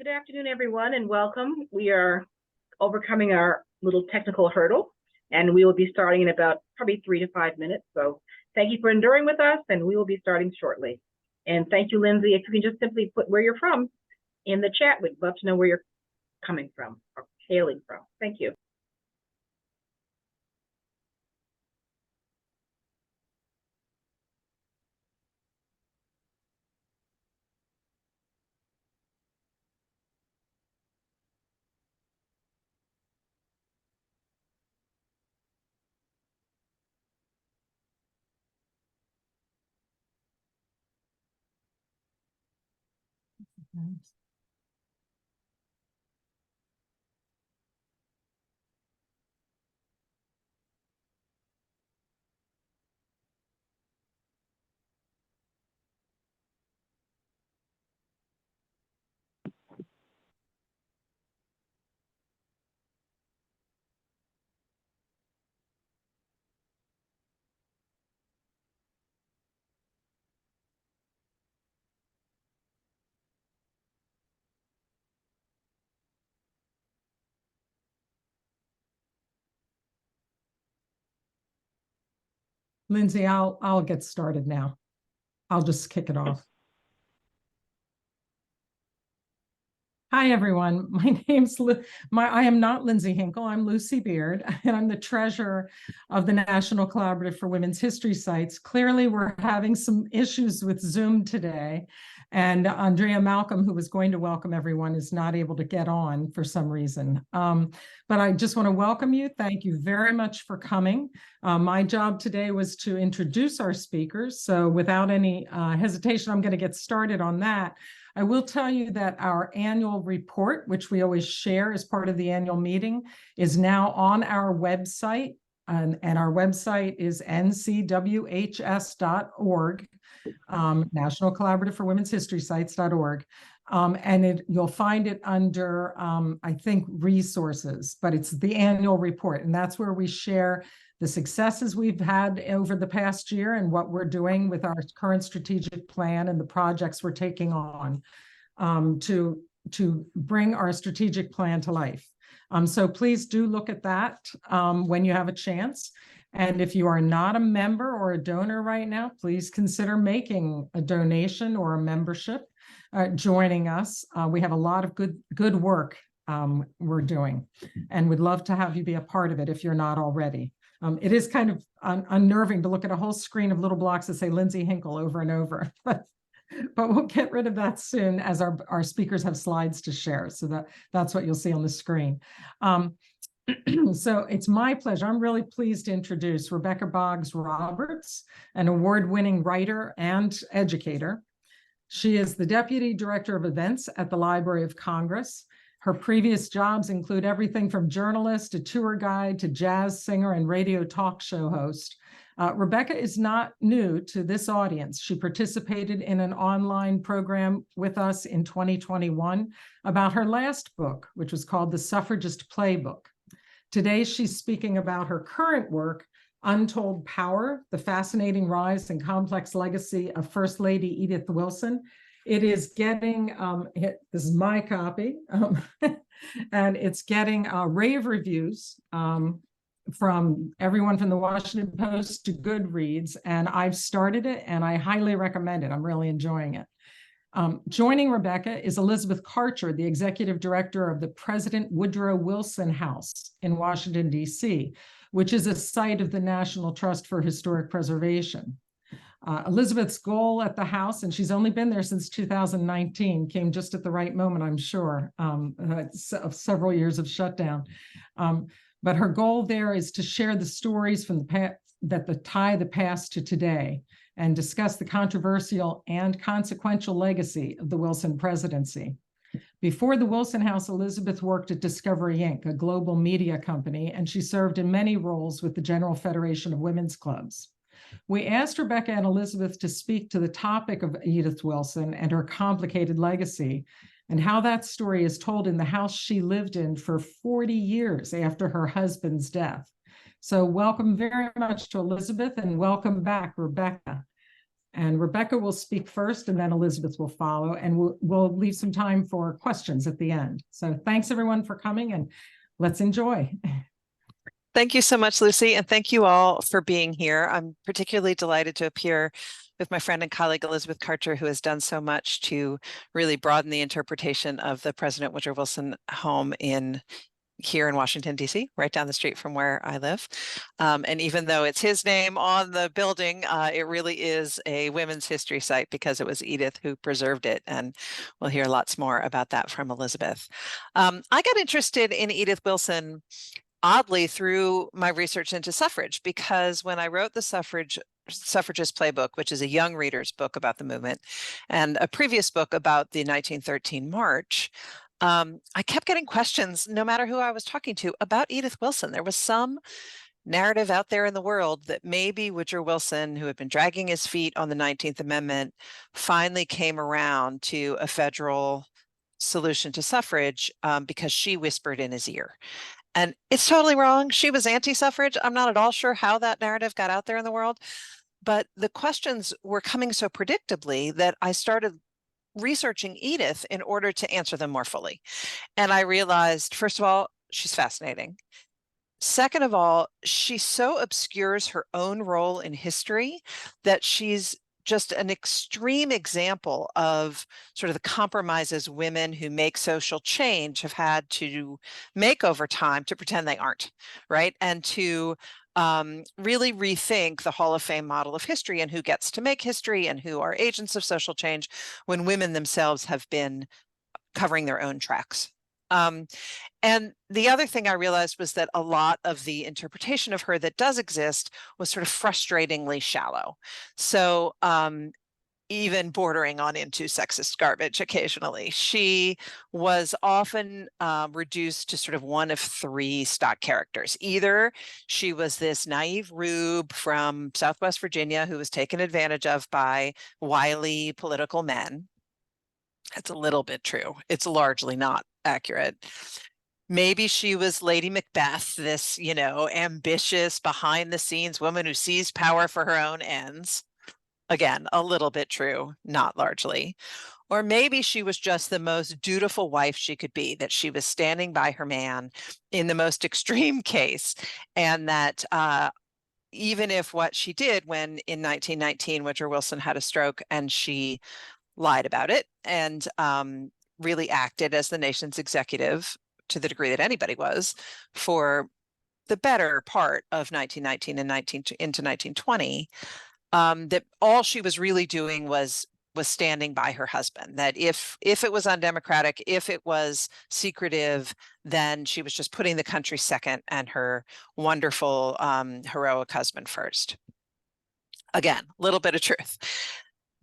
Good afternoon, everyone, and welcome. We are overcoming our little technical hurdle, and we will be starting in about probably 3 to 5 minutes. So thank you for enduring with us, and we will be starting shortly. And thank you, Lindsay. If you can just simply put where you're from in the chat, we'd love to know where you're coming from or hailing from. Thank you. Lindsay, I'll get started now. I'll just kick it off. Hi, everyone. My name's I am not Lindsay Hinkle. I'm Lucy Beard, and I'm the treasurer of the National Collaborative for Women's History Sites. Clearly, we're having some issues with Zoom today, and Andrea Malcolm, who was going to welcome everyone, is not able to get on for some reason. But I just want to welcome you. Thank you very much for coming. My job today was to introduce our speakers. So without any hesitation, I'm going to get started on that. I will tell you that our annual report, which we always share as part of the annual meeting, is now on our website, and our website is NCWHS.org, National Collaborative for Women's History Sites.org. And you'll find it under, I think, resources, but it's the annual report, and that's where we share the successes we've had over the past year and what we're doing with our current strategic plan and the projects we're taking on to bring our strategic plan to life. So please do look at that when you have a chance. And if you are not a member or a donor right now, please consider making a donation or a membership, joining us. We have a lot of good work we're doing, and we'd love to have you be a part of it if you're not already. It is kind of unnerving to look at a whole screen of little blocks that say Lindsay Hinkle over and over, but we'll get rid of that soon as our speakers have slides to share. So that's what you'll see on the screen. So it's my pleasure. I'm really pleased to introduce Rebecca Boggs Roberts, an award-winning writer and educator. She is the Deputy Director of Events at the Library of Congress. Her previous jobs include everything from journalist to tour guide to jazz singer and radio talk show host. Rebecca is not new to this audience. She participated in an online program with us in 2021 about her last book, which was called The Suffragist Playbook. Today, she's speaking about her current work, Untold Power, the fascinating rise and complex legacy of First Lady Edith Wilson. It is getting, this is my copy, and it's getting rave reviews from everyone from the Washington Post to Goodreads, and I've started it and I highly recommend it. I'm really enjoying it. Joining Rebecca is Elizabeth Karcher, the Executive Director of the President Woodrow Wilson House in Washington, D.C., which is a site of the National Trust for Historic Preservation. Elizabeth's goal at the House, and she's only been there since 2019, came just at the right moment, I'm sure, of several years of shutdown. But her goal there is to share the stories from the past that tie the past to today and discuss the controversial and consequential legacy of the Wilson presidency. Before the Wilson House, Elizabeth worked at Discovery Inc., a global media company, and she served in many roles with the General Federation of Women's Clubs. We asked Rebecca and Elizabeth to speak to the topic of Edith Wilson and her complicated legacy, and how that story is told in the house she lived in for 40 years after her husband's death. So welcome very much to Elizabeth, and welcome back, Rebecca. And Rebecca will speak first, and then Elizabeth will follow, and we'll leave some time for questions at the end. So thanks everyone for coming, and let's enjoy. Thank you so much, Lucy, and thank you all for being here. I'm particularly delighted to appear with my friend and colleague Elizabeth Karcher, who has done so much to really broaden the interpretation of the President Woodrow Wilson home here in Washington, D.C., right down the street from where I live. And even though it's his name on the building, it really is a women's history site because it was Edith who preserved it. And we'll hear lots more about that from Elizabeth. I got interested in Edith Wilson oddly through my research into suffrage, because when I wrote the Suffragist Playbook, which is a young reader's book about the movement, and a previous book about the 1913 March, I kept getting questions, no matter who I was talking to, about Edith Wilson. There was some narrative out there in the world that maybe Woodrow Wilson, who had been dragging his feet on the 19th Amendment, finally came around to a federal solution to suffrage because she whispered in his ear. And it's totally wrong. She was anti-suffrage. I'm not at all sure how that narrative got out there in the world, but the questions were coming so predictably that I started researching Edith in order to answer them more fully. And I realized, first of all, she's fascinating. Second of all, she so obscures her own role in history that she's just an extreme example of sort of the compromises women who make social change have had to make over time to pretend they aren't, right? And to really rethink the Hall of Fame model of history and who gets to make history and who are agents of social change when women themselves have been covering their own tracks. And the other thing I realized was that a lot of the interpretation of her that does exist was sort of frustratingly shallow. So even bordering on into sexist garbage occasionally. She was often reduced to sort of one of three stock characters. Either she was this naive rube from Southwest Virginia who was taken advantage of by wily political men. That's a little bit true. It's largely not accurate. Maybe she was Lady Macbeth, this, ambitious behind the scenes woman who seized power for her own ends. Again, a little bit true, not largely. Or maybe she was just the most dutiful wife she could be, that she was standing by her man in the most extreme case. And that even if what she did when in 1919, Woodrow Wilson had a stroke and she lied about it and really acted as the nation's executive to the degree that anybody was for the better part of 1919 and into 1920, that all she was really doing was standing by her husband, that if it was undemocratic, if it was secretive, then she was just putting the country second and her wonderful, heroic husband first. Again, a little bit of truth.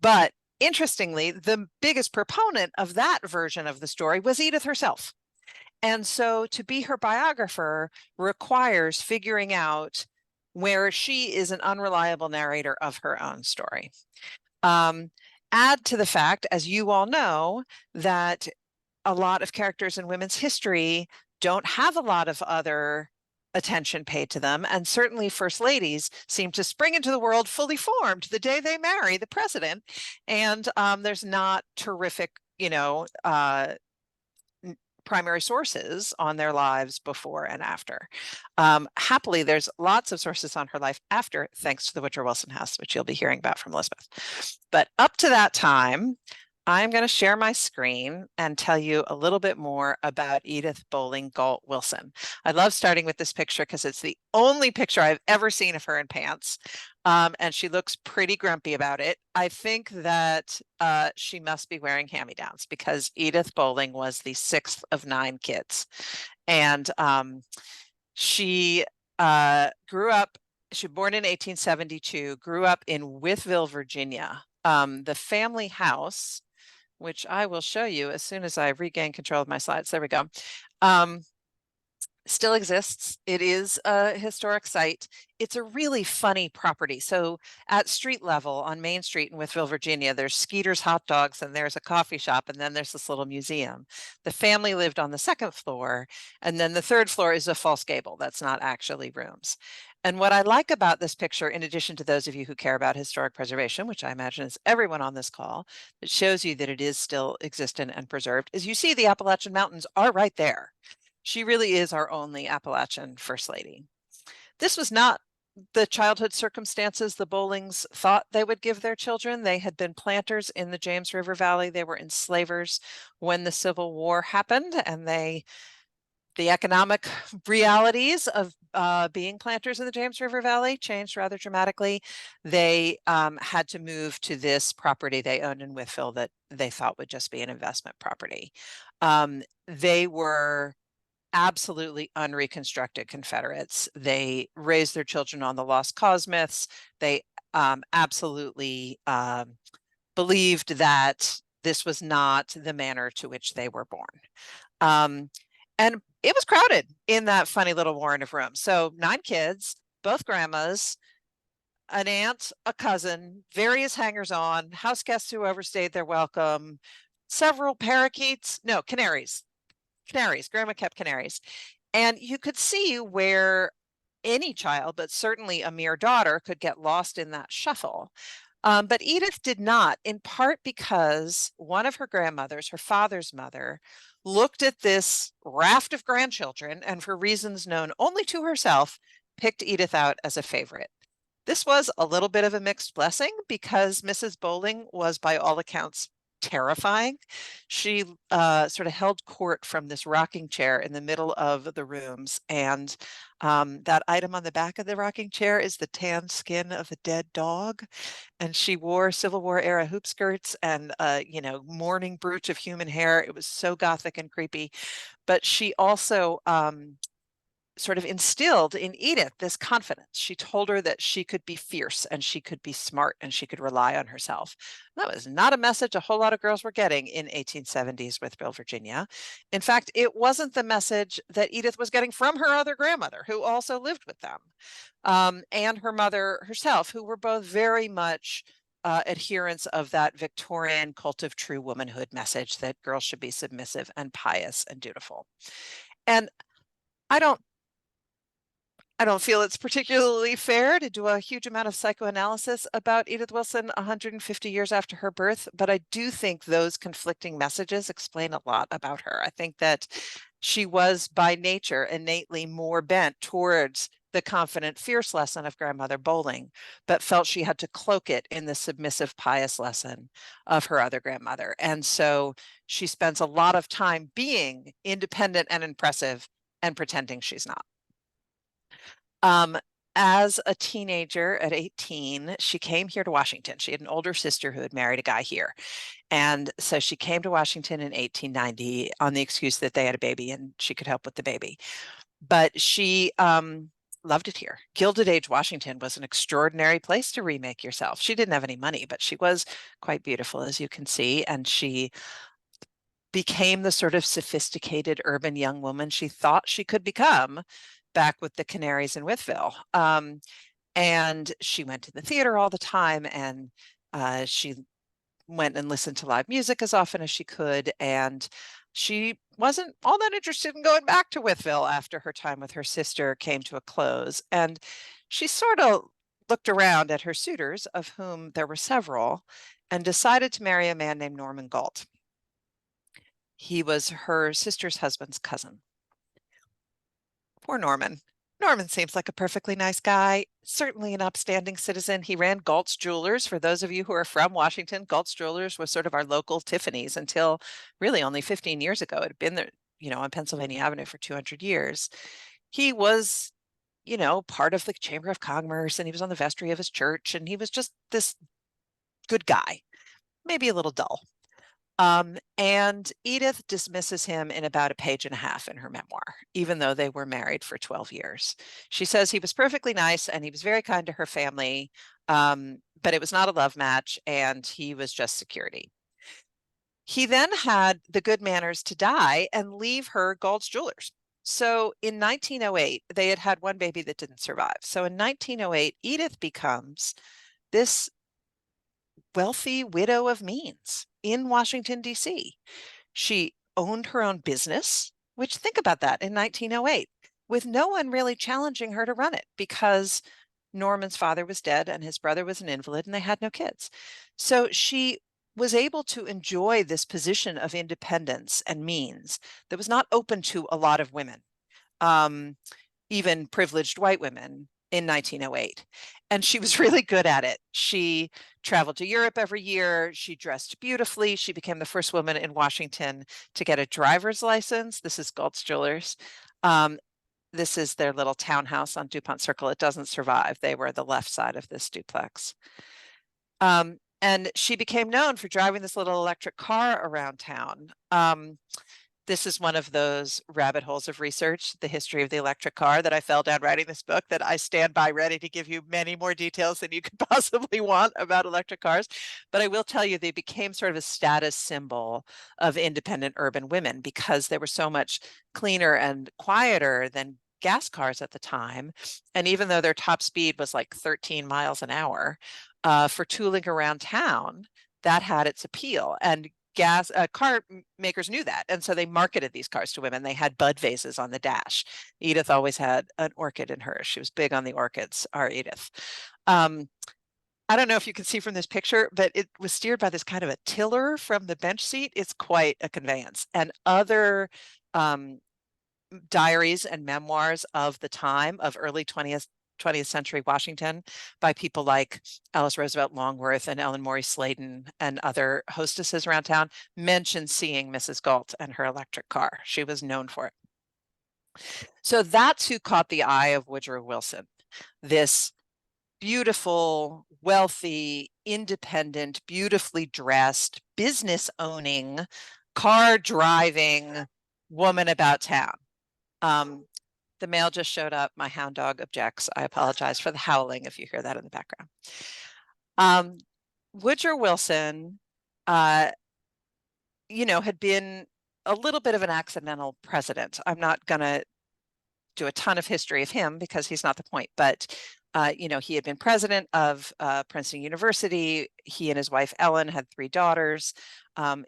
But interestingly, the biggest proponent of that version of the story was Edith herself. And so to be her biographer requires figuring out where she is an unreliable narrator of her own story. Add to the fact, as you all know, that a lot of characters in women's history don't have a lot of other attention paid to them. And certainly first ladies seem to spring into the world fully formed the day they marry the president. And there's not terrific, primary sources on their lives before and after. Happily, there's lots of sources on her life after, thanks to the Woodrow Wilson House, which you'll be hearing about from Elizabeth. But up to that time, I'm going to share my screen and tell you a little bit more about Edith Bolling Galt Wilson. I love starting with this picture because it's the only picture I've ever seen of her in pants. And she looks pretty grumpy about it. I think that she must be wearing hand-me-downs because Edith Bolling was the 6th of 9 kids. And she grew up, she was born in 1872, grew up in Wytheville, Virginia. The family house, which I will show you as soon as I regain control of my slides. There we go. Still exists. It is a historic site. It's a really funny property. So at street level on Main Street in Wytheville, Virginia, there's Skeeter's Hot Dogs and there's a coffee shop and then there's this little museum. The family lived on the 2nd floor and then the 3rd floor is a false gable. That's not actually rooms. And what I like about this picture, in addition to those of you who care about historic preservation, which I imagine is everyone on this call, it shows you that it is still existent and preserved, is you see the Appalachian Mountains are right there. She really is our only Appalachian First Lady. This was not the childhood circumstances the Bollings thought they would give their children. They had been planters in the James River Valley. They were enslavers when the Civil War happened, and the economic realities of being planters in the James River Valley changed rather dramatically. They had to move to this property they owned in Wytheville that they thought would just be an investment property. They were absolutely unreconstructed Confederates. They raised their children on the lost cause myths. They absolutely believed that this was not the manner to which they were born. And it was crowded in that funny little warren of rooms. So 9 kids, both grandmas, an aunt, a cousin, various hangers-on, house guests who overstayed their welcome, several parakeets, no, canaries. Grandma kept canaries. And you could see where any child, but certainly a mere daughter, could get lost in that shuffle. But Edith did not, in part because one of her grandmothers, her father's mother, looked at this raft of grandchildren and, for reasons known only to herself, picked Edith out as a favorite. This was a little bit of a mixed blessing because Mrs. Bolling was, by all accounts, terrifying. She sort of held court from this rocking chair in the middle of the rooms, and that item on the back of the rocking chair is the tan skin of a dead dog. And she wore Civil War era hoop skirts and mourning brooch of human hair. It was so gothic and creepy. But she also sort of instilled in Edith this confidence. She told her that she could be fierce and she could be smart and she could rely on herself. That was not a message a whole lot of girls were getting in 1870s Wytheville, Virginia. In fact, it wasn't the message that Edith was getting from her other grandmother, who also lived with them, and her mother herself, who were both very much adherents of that Victorian cult of true womanhood message that girls should be submissive and pious and dutiful. And I don't feel it's particularly fair to do a huge amount of psychoanalysis about Edith Wilson 150 years after her birth, but I do think those conflicting messages explain a lot about her. I think that she was by nature innately more bent towards the confident, fierce lesson of Grandmother Bolling, but felt she had to cloak it in the submissive, pious lesson of her other grandmother. And so she spends a lot of time being independent and impressive and pretending she's not. As a teenager at 18, she came here to Washington. She had an older sister who had married a guy here. And so she came to Washington in 1890 on the excuse that they had a baby and she could help with the baby. But she loved it here. Gilded Age Washington was an extraordinary place to remake yourself. She didn't have any money, but she was quite beautiful, as you can see. And she became the sort of sophisticated urban young woman she thought she could become back with the Canaries in Wytheville. And she went to the theater all the time, and she went and listened to live music as often as she could. And she wasn't all that interested in going back to Wytheville after her time with her sister came to a close. And she sort of looked around at her suitors, of whom there were several, and decided to marry a man named Norman Galt. He was her sister's husband's cousin. Poor Norman. Norman seems like a perfectly nice guy, certainly an upstanding citizen. He ran Galt's Jewelers. For those of you who are from Washington, Galt's Jewelers was sort of our local Tiffany's until really only 15 years ago. It had been there, on Pennsylvania Avenue for 200 years. He was, part of the Chamber of Commerce, and he was on the vestry of his church, and he was just this good guy, maybe a little dull. And Edith dismisses him in about a page and a half in her memoir, even though they were married for 12 years. She says he was perfectly nice and he was very kind to her family, but it was not a love match and he was just security. He then had the good manners to die and leave her Galt's Jewelers. So in 1908, they had had one baby that didn't survive. So in 1908, Edith becomes this wealthy widow of means in Washington, D.C. She owned her own business, which, think about that, in 1908. with no one really challenging her to run it because Norman's father was dead and his brother was an invalid and they had no kids. So she was able to enjoy this position of independence and means that was not open to a lot of women, even privileged white women in 1908. And she was really good at it. She traveled to Europe every year. She dressed beautifully. She became the first woman in Washington to get a driver's license. This is Galt's Jewelers. This is their little townhouse on DuPont Circle. It doesn't survive. They were the left side of this duplex. And she became known for driving this little electric car around town. This is one of those rabbit holes of research, the history of the electric car, that I fell down writing this book, that I stand by ready to give you many more details than you could possibly want about electric cars. But I will tell you, they became sort of a status symbol of independent urban women because they were so much cleaner and quieter than gas cars at the time. And even though their top speed was like 13 miles an hour, for tooling around town, that had its appeal. And car makers knew that. And so they marketed these cars to women. They had bud vases on the dash. Edith always had an orchid in hers. She was big on the orchids, our Edith. I don't know if you can see from this picture, but it was steered by this kind of a tiller from the bench seat. It's quite a conveyance. And other diaries and memoirs of the time of early 20th century Washington by people like Alice Roosevelt Longworth and Ellen Morey Sladen and other hostesses around town mention seeing Mrs. Galt and her electric car. She was known for it. So that's who caught the eye of Woodrow Wilson, this beautiful, wealthy, independent, beautifully dressed, business owning, car driving woman about town. The mail just showed up. My hound dog objects. I apologize for the howling if you hear that in the background. Woodrow Wilson, had been a little bit of an accidental president. I'm not going to do a ton of history of him because he's not the point, but he had been president of Princeton University. He and his wife Ellen had 3 daughters.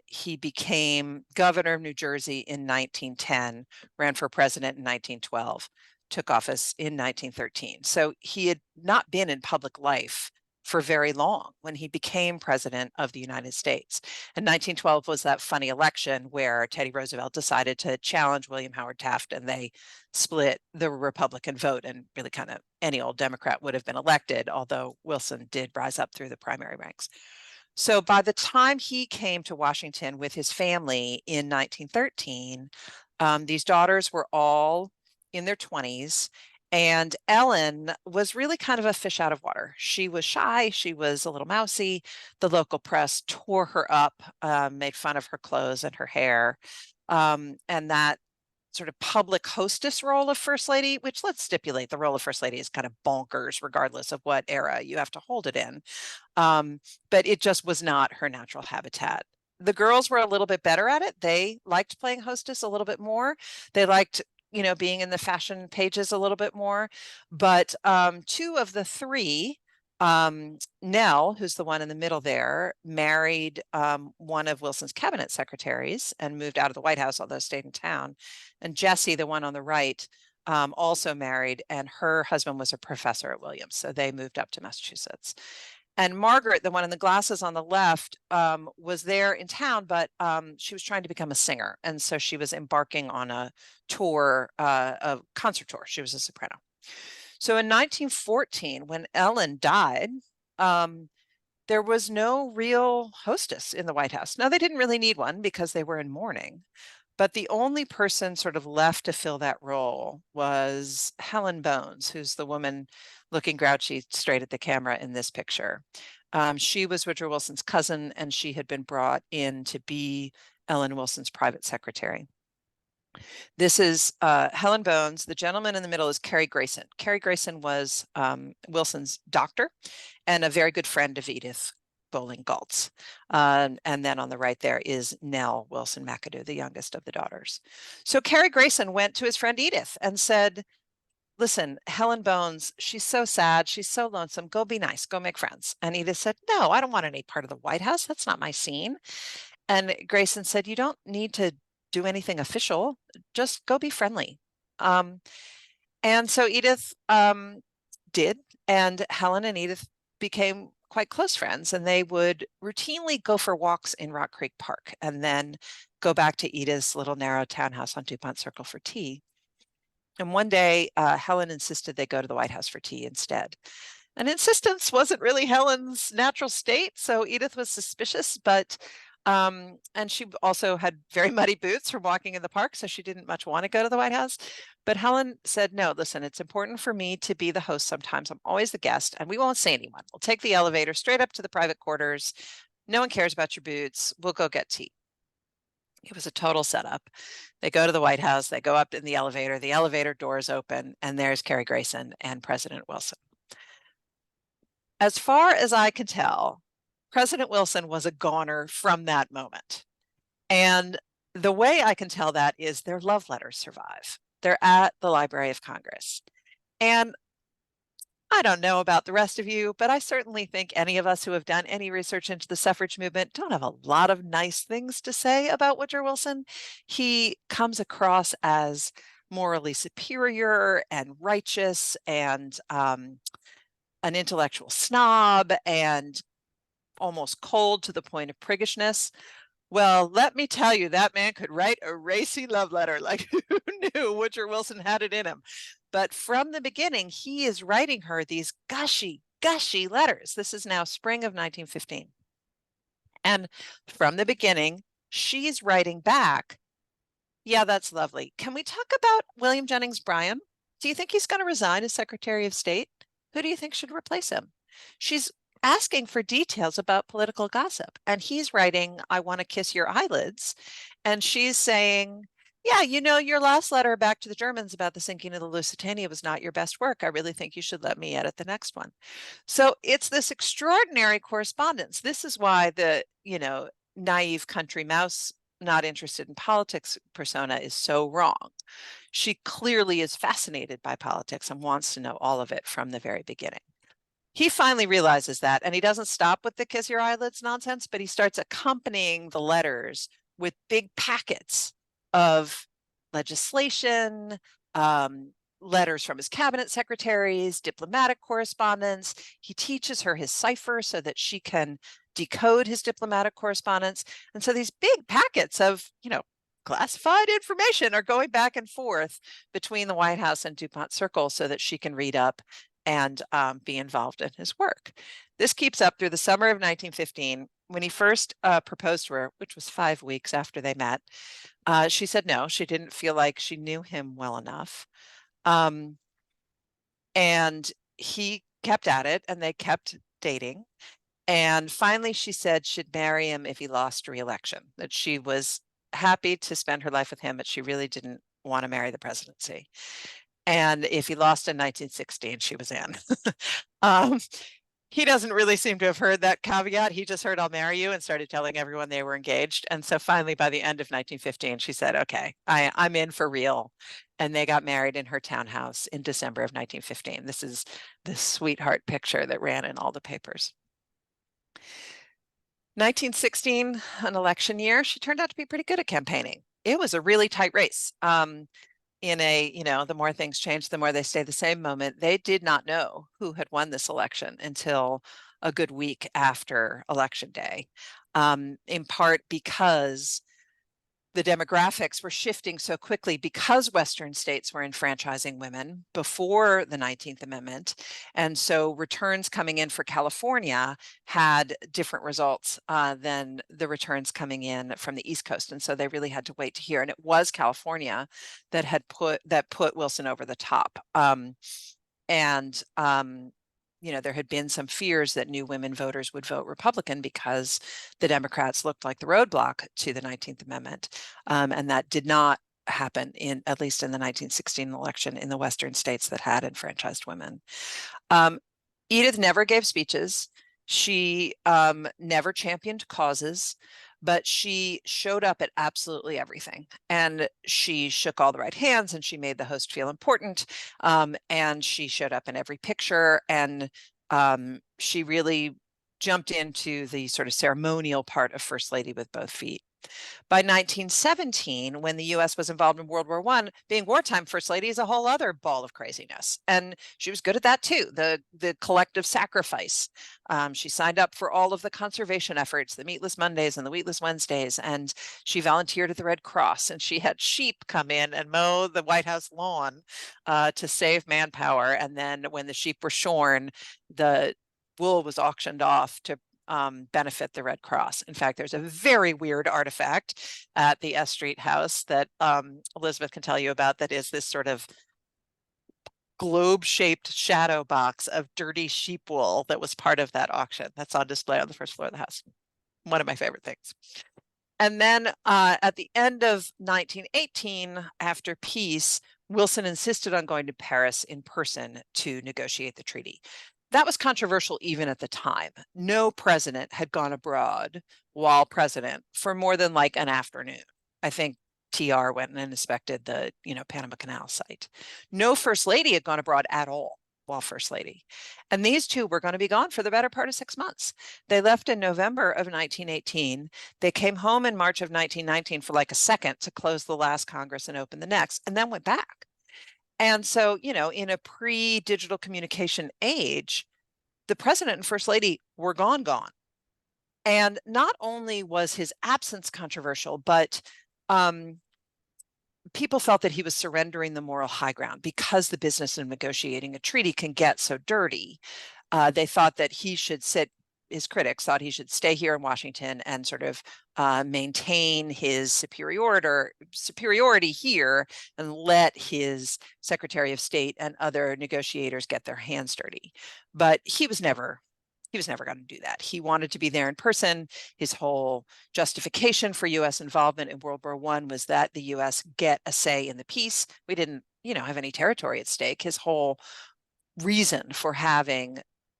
He became governor of New Jersey in 1910, ran for president in 1912, took office in 1913. So he had not been in public life for very long when he became president of the United States. And 1912 was that funny election where Teddy Roosevelt decided to challenge William Howard Taft, and they split the Republican vote, and really kind of any old Democrat would have been elected, although Wilson did rise up through the primary ranks. So by the time he came to Washington with his family in 1913, these daughters were all in their 20s. And Ellen was really kind of a fish out of water. She was shy. She was a little mousy. The local press tore her up, made fun of her clothes and her hair. And that sort of public hostess role of First Lady, which, let's stipulate, the role of First Lady is kind of bonkers regardless of what era you have to hold it in. But it just was not her natural habitat. The girls were a little bit better at it. They liked playing hostess a little bit more. They liked being in the fashion pages a little bit more. But 2 of the 3, Nell, who's the one in the middle there, married one of Wilson's cabinet secretaries and moved out of the White House, although stayed in town. And Jessie, the one on the right, also married, and her husband was a professor at Williams. So they moved up to Massachusetts. And Margaret, the one in the glasses on the left, was there in town, but she was trying to become a singer. And so she was embarking on a tour, a concert tour. She was a soprano. So in 1914, when Ellen died, there was no real hostess in the White House. Now, they didn't really need one because they were in mourning. But the only person sort of left to fill that role was Helen Bones, who's the woman looking grouchy straight at the camera in this picture. She was Woodrow Wilson's cousin, and she had been brought in to be Ellen Wilson's private secretary. This is Helen Bones. The gentleman in the middle is Cary Grayson. Cary Grayson was Wilson's doctor and a very good friend of Edith Bolling Galt's. And then on the right there is Nell Wilson McAdoo, the youngest of the daughters. So Cary Grayson went to his friend Edith and said, listen, Helen Bones, she's so sad. She's so lonesome. Go be nice. Go make friends. And Edith said, no, I don't want any part of the White House. That's not my scene. And Grayson said, you don't need to do anything official. Just go be friendly. And so Edith did, and Helen and Edith became quite close friends, and they would routinely go for walks in Rock Creek Park and then go back to Edith's little narrow townhouse on DuPont Circle for tea. And one day, Helen insisted they go to the White House for tea instead. And insistence wasn't really Helen's natural state, so Edith was suspicious, but and she also had very muddy boots from walking in the park, so she didn't much want to go to the White House. But Helen said, no, listen, it's important for me to be the host sometimes. I'm always the guest, and we won't say anyone. We'll take the elevator straight up to the private quarters. No one cares about your boots. We'll go get tea. It was a total setup. They go to the White House, they go up in the elevator doors open, and there's Carrie Grayson and President Wilson. As far as I can tell, President Wilson was a goner from that moment. And the way I can tell that is their love letters survive. They're at the Library of Congress. And I don't know about the rest of you, but I certainly think any of us who have done any research into the suffrage movement don't have a lot of nice things to say about Woodrow Wilson. He comes across as morally superior and righteous and an intellectual snob and almost cold to the point of priggishness. Well, let me tell you, that man could write a racy love letter. Like, who knew Woodrow Wilson had it in him? But from the beginning, he is writing her these gushy letters. This is now spring of 1915. And from the beginning, she's writing back, yeah, that's lovely. Can we talk about William Jennings Bryan? Do you think he's going to resign as Secretary of State? Who do you think should replace him? She's asking for details about political gossip. And he's writing, I want to kiss your eyelids. And she's saying, yeah, you know, your last letter back to the Germans about the sinking of the Lusitania was not your best work. I really think you should let me edit the next one. So it's this extraordinary correspondence. This is why the, you know, naive country mouse, not interested in politics persona is so wrong. She clearly is fascinated by politics and wants to know all of it from the very beginning. He finally realizes that, and he doesn't stop with the kiss your eyelids nonsense, but he starts accompanying the letters with big packets of legislation, letters from his cabinet secretaries, diplomatic correspondence. He teaches her his cipher so that she can decode his diplomatic correspondence. And so these big packets of, you know, classified information are going back and forth between the White House and DuPont Circle so that she can read up and be involved in his work. This keeps up through the summer of 1915. When he first proposed to her, which was 5 weeks after they met, she said no. She didn't feel like she knew him well enough. And he kept at it, and they kept dating. And finally, she said she'd marry him if he lost re-election, that she was happy to spend her life with him, but she really didn't want to marry the presidency. And if he lost in 1916, she was in. He doesn't really seem to have heard that caveat. He just heard, I'll marry you, and started telling everyone they were engaged. And so finally, by the end of 1915, she said, okay, I'm in for real. And they got married in her townhouse in December of 1915. This is the sweetheart picture that ran in all the papers. 1916, an election year, she turned out to be pretty good at campaigning. It was a really tight race. In a, you know, the more things change, the more they stay the same moment. They did not know who had won this election until a good week after Election Day, in part because the demographics were shifting so quickly because Western states were enfranchising women before the 19th Amendment. And so returns coming in for California had different results than the returns coming in from the East Coast. And so they really had to wait to hear. And it was California that had put Wilson over the top. You know, there had been some fears that new women voters would vote Republican because the Democrats looked like the roadblock to the 19th Amendment. And that did not happen, at least in the 1916 election in the Western states that had enfranchised women. Edith never gave speeches. She never championed causes, but she showed up at absolutely everything. And she shook all the right hands, and she made the host feel important. And she showed up in every picture, and she really jumped into the sort of ceremonial part of First Lady with both feet. By 1917, when the US was involved in World War I, being wartime First Lady is a whole other ball of craziness. And she was good at that too, the collective sacrifice. She signed up for all of the conservation efforts, the Meatless Mondays and the Wheatless Wednesdays, and she volunteered at the Red Cross, and she had sheep come in and mow the White House lawn to save manpower. And then when the sheep were shorn, the wool was auctioned off to benefit the Red Cross. In fact, there's a very weird artifact at the S Street house that Elizabeth can tell you about that is this sort of globe-shaped shadow box of dirty sheep wool that was part of that auction. That's on display on the first floor of the house. One of my favorite things. And then at the end of 1918, after peace, Wilson insisted on going to Paris in person to negotiate the treaty. That was controversial even at the time. No president had gone abroad while president for more than like an afternoon. I think TR went and inspected the, Panama Canal site. No first lady had gone abroad at all while first lady. And these two were going to be gone for the better part of 6 months. They left in November of 1918. They came home in March of 1919 for like a second to close the last Congress and open the next, and then went back. And so, in a pre-digital communication age, the president and first lady were gone. And not only was his absence controversial, but people felt that he was surrendering the moral high ground because the business of negotiating a treaty can get so dirty. They thought that he should his critics thought he should stay here in Washington and sort of maintain his superiority here and let his Secretary of State and other negotiators get their hands dirty. But he was never going to do that. He wanted to be there in person. His whole justification for U.S. involvement in World War I was that the U.S. get a say in the peace. We didn't, have any territory at stake. His whole reason for having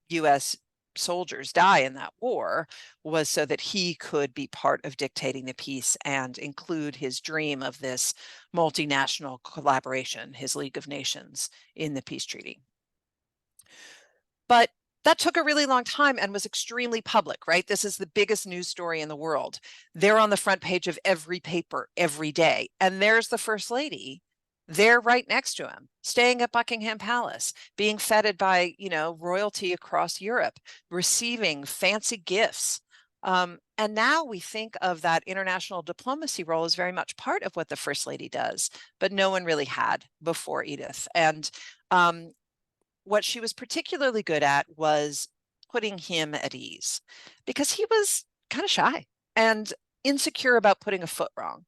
U.S. soldiers die in that war was so that he could be part of dictating the peace and include his dream of this multinational collaboration, his League of Nations, in the peace treaty. But that took a really long time and was extremely public, right? This is the biggest news story in the world. They're on the front page of every paper every day. And there's the First Lady there right next to him, staying at Buckingham Palace, being feted by, royalty across Europe, receiving fancy gifts. And now we think of that international diplomacy role as very much part of what the First Lady does, but no one really had before Edith. And what she was particularly good at was putting him at ease because he was kind of shy and insecure about putting a foot wrong.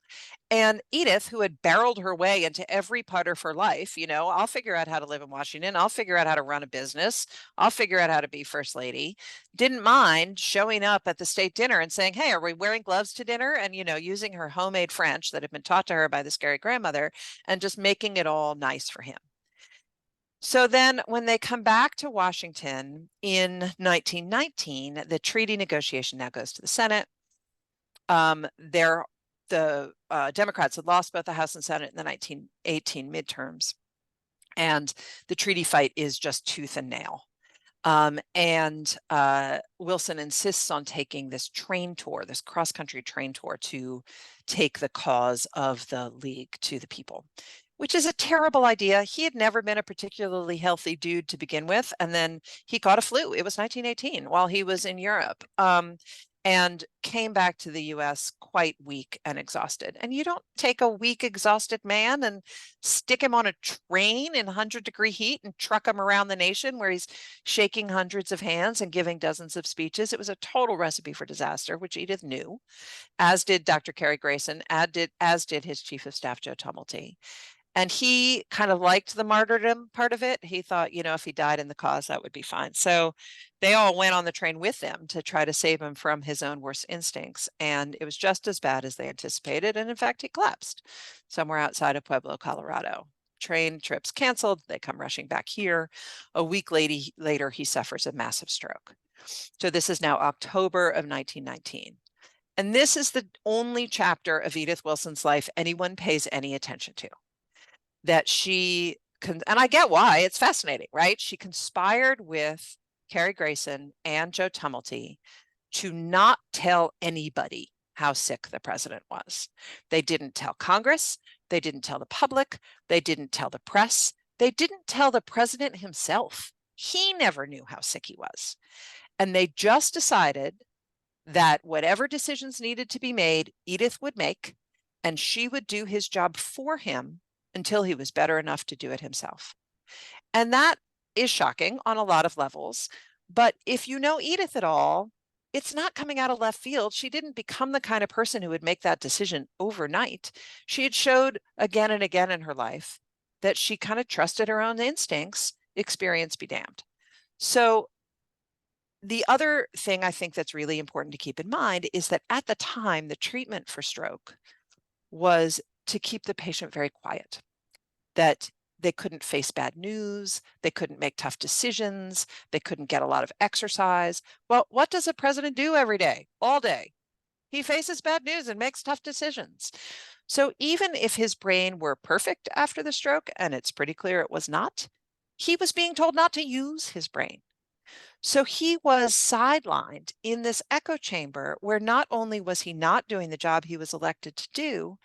And Edith, who had barreled her way into every part of her life, I'll figure out how to live in Washington. I'll figure out how to run a business. I'll figure out how to be First Lady. Didn't mind showing up at the state dinner and saying, hey, are we wearing gloves to dinner? And, using her homemade French that had been taught to her by the scary grandmother and just making it all nice for him. So then when they come back to Washington in 1919, the treaty negotiation now goes to the Senate. The Democrats had lost both the House and Senate in the 1918 midterms. And the treaty fight is just tooth and nail. And Wilson insists on taking this train tour, this cross-country train tour to take the cause of the League to the people, which is a terrible idea. He had never been a particularly healthy dude to begin with. And then he caught a flu. It was 1918 while he was in Europe. And came back to the US quite weak and exhausted. And you don't take a weak, exhausted man and stick him on a train in 100-degree heat and truck him around the nation where he's shaking hundreds of hands and giving dozens of speeches. It was a total recipe for disaster, which Edith knew, as did Dr. Cary Grayson, as did his chief of staff, Joe Tumulty. And he kind of liked the martyrdom part of it. He thought, if he died in the cause, that would be fine. So they all went on the train with him to try to save him from his own worst instincts. And it was just as bad as they anticipated. And in fact, he collapsed somewhere outside of Pueblo, Colorado. Train trips canceled. They come rushing back here. A week later, he suffers a massive stroke. So this is now October of 1919. And this is the only chapter of Edith Wilson's life anyone pays any attention to. That she and I get why, it's fascinating, right? She conspired with Cary Grayson and Joe Tumulty to not tell anybody how sick the president was. They didn't tell Congress. They didn't tell the public. They didn't tell the press. They didn't tell the president himself. He never knew how sick he was. And they just decided that whatever decisions needed to be made, Edith would make, and she would do his job for him until he was better enough to do it himself. And that is shocking on a lot of levels. But if you know Edith at all, it's not coming out of left field. She didn't become the kind of person who would make that decision overnight. She had showed again and again in her life that she kind of trusted her own instincts, experience be damned. So the other thing I think that's really important to keep in mind is that at the time, the treatment for stroke was to keep the patient very quiet, that they couldn't face bad news, they couldn't make tough decisions, they couldn't get a lot of exercise. Well, what does a president do every day, all day? He faces bad news and makes tough decisions. So even if his brain were perfect after the stroke, and it's pretty clear it was not, he was being told not to use his brain. So he was sidelined in this echo chamber where not only was he not doing the job he was elected to do,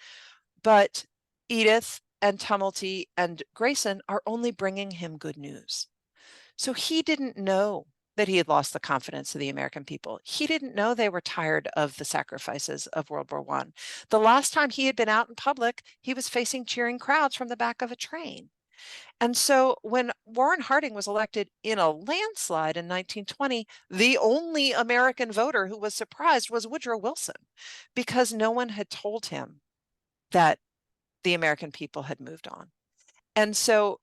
but Edith and Tumulty and Grayson are only bringing him good news. So he didn't know that he had lost the confidence of the American people. He didn't know they were tired of the sacrifices of World War I. The last time he had been out in public, he was facing cheering crowds from the back of a train. And so when Warren Harding was elected in a landslide in 1920, the only American voter who was surprised was Woodrow Wilson, because no one had told him that the American people had moved on. And so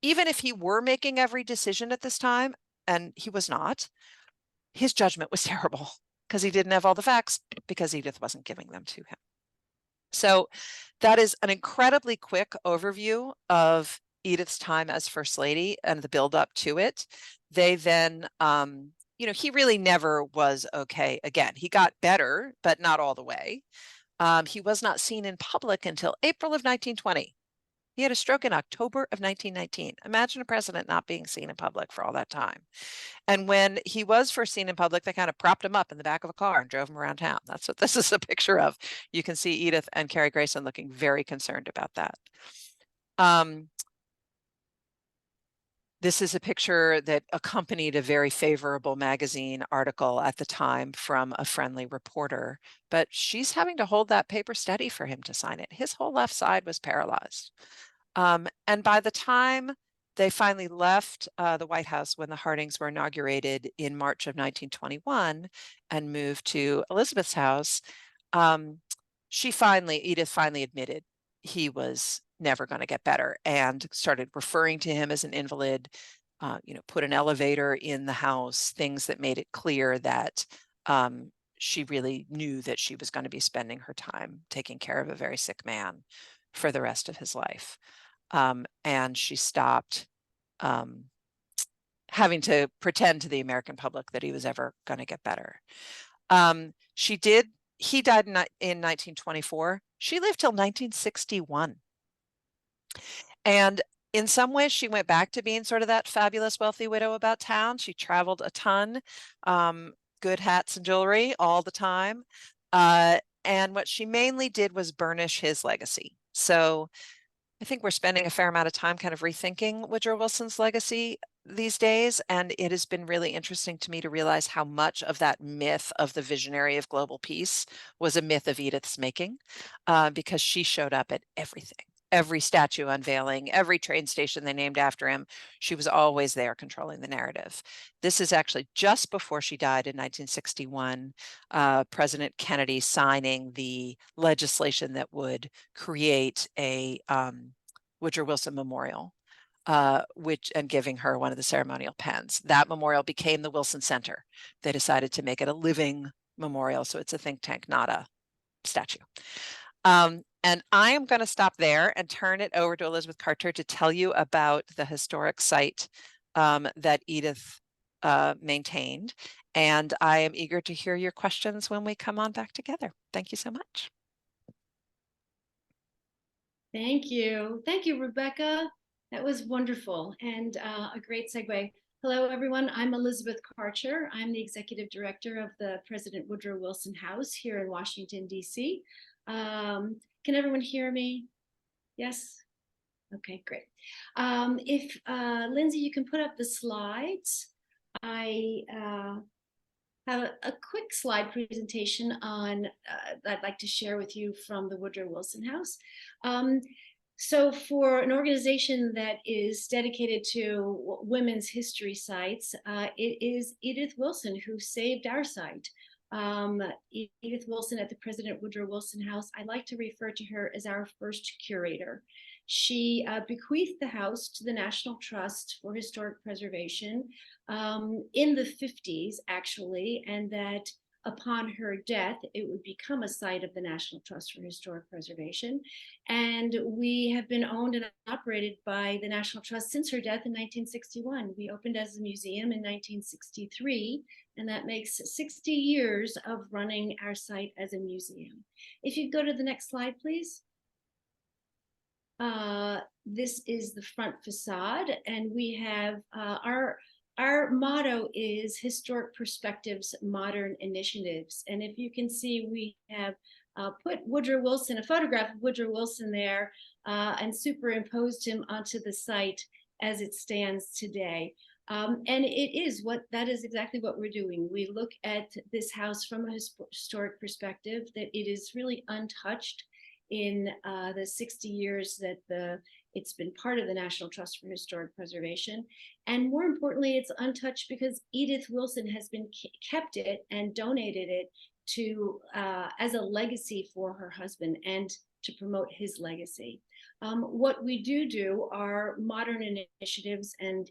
even if he were making every decision at this time, and he was not, his judgment was terrible because he didn't have all the facts, because Edith wasn't giving them to him. So that is an incredibly quick overview of Edith's time as First Lady and the build up to it. They then, he really never was okay again. He got better, but not all the way. He was not seen in public until April of 1920. He had a stroke in October of 1919. Imagine a president not being seen in public for all that time. And when he was first seen in public, they kind of propped him up in the back of a car and drove him around town. That's what this is a picture of. You can see Edith and Carrie Grayson looking very concerned about that. This is a picture that accompanied a very favorable magazine article at the time from a friendly reporter, but she's having to hold that paper steady for him to sign it. His whole left side was paralyzed. And by the time they finally left the White House, when the Hardings were inaugurated in March of 1921 and moved to Elizabeth's house, Edith finally admitted he was never going to get better and started referring to him as an invalid, put an elevator in the house, things that made it clear that she really knew that she was going to be spending her time taking care of a very sick man for the rest of his life. And she stopped having to pretend to the American public that he was ever going to get better. He died in 1924. She lived till 1961. And in some ways, she went back to being sort of that fabulous, wealthy widow about town. She traveled a ton, good hats and jewelry all the time. And what she mainly did was burnish his legacy. So I think we're spending a fair amount of time kind of rethinking Woodrow Wilson's legacy these days. And it has been really interesting to me to realize how much of that myth of the visionary of global peace was a myth of Edith's making, because she showed up at everything. Every statue unveiling, every train station they named after him, she was always there controlling the narrative. This is actually just before she died in 1961, President Kennedy signing the legislation that would create a Woodrow Wilson Memorial, and giving her one of the ceremonial pens. That memorial became the Wilson Center. They decided to make it a living memorial, so it's a think tank, not a statue. And I am going to stop there and turn it over to Elizabeth Karcher to tell you about the historic site that Edith maintained. And I am eager to hear your questions when we come on back together. Thank you so much. Thank you. Thank you, Rebecca. That was wonderful and a great segue. Hello, everyone. I'm Elizabeth Karcher. I'm the Executive Director of the President Woodrow Wilson House here in Washington, D.C. Can everyone hear me? Yes? Okay, great. If Lindsay, you can put up the slides. I have a quick slide presentation on that I'd like to share with you from the Woodrow Wilson House. So for an organization that is dedicated to women's history sites, it is Edith Wilson who saved our site. Edith Wilson at the President Woodrow Wilson House, I like to refer to her as our first curator. She bequeathed the house to the National Trust for Historic Preservation in the 50s, actually, and that upon her death, it would become a site of the National Trust for Historic Preservation. And we have been owned and operated by the National Trust since her death in 1961. We opened as a museum in 1963, and that makes 60 years of running our site as a museum. If you go to the next slide, please. This is the front facade, and we have our motto is Historic Perspectives, Modern Initiatives. And if you can see, we have put Woodrow Wilson, a photograph of Woodrow Wilson there, and superimposed him onto the site as it stands today. And that is exactly what we're doing. We look at this house from a historic perspective, that it is really untouched in the 60 years that it's been part of the National Trust for Historic Preservation. And more importantly, it's untouched because Edith Wilson has been kept it and donated it to as a legacy for her husband and to promote his legacy. What we do are modern initiatives and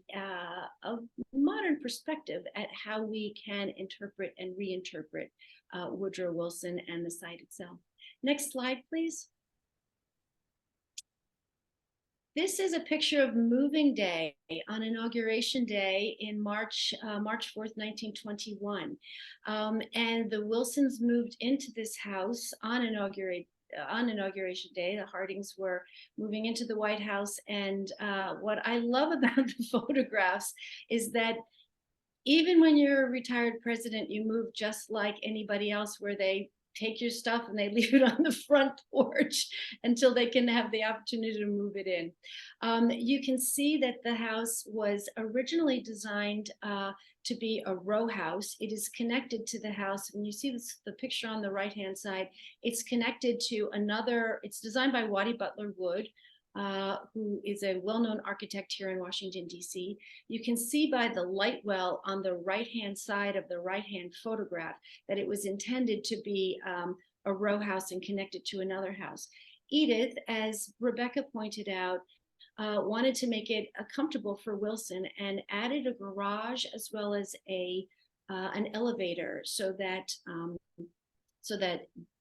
a modern perspective at how we can interpret and reinterpret Woodrow Wilson and the site itself. Next slide, please. This is a picture of moving day on Inauguration Day in March 4th, 1921. And the Wilsons moved into this house on Inauguration Day. The Hardings were moving into the White House. And what I love about the photographs is that even when you're a retired president, you move just like anybody else, where they take your stuff and they leave it on the front porch until they can have the opportunity to move it in. You can see that the house was originally designed to be a row house. It is connected to the house. When you see the picture on the right-hand side, it's connected to another, it's designed by Waddy Butler Wood, who is a well-known architect here in Washington, D.C. You can see by the light well on the right-hand side of the right-hand photograph that it was intended to be a row house and connected to another house. Edith, as Rebecca pointed out, wanted to make it comfortable for Wilson and added a garage as well as an elevator so that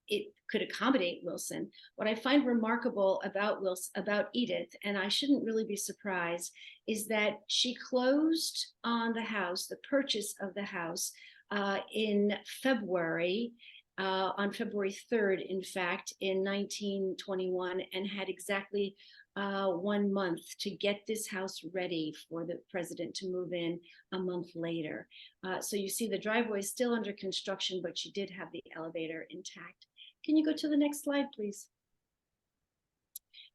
it could accommodate Wilson. What I find remarkable about Edith, and I shouldn't really be surprised, is that she closed on the house, the purchase of the house, in February, on February 3rd, in fact, in 1921, and had exactly 1 month to get this house ready for the president to move in a month later. So you see the driveway is still under construction, but she did have the elevator intact. Can you go to the next slide, please?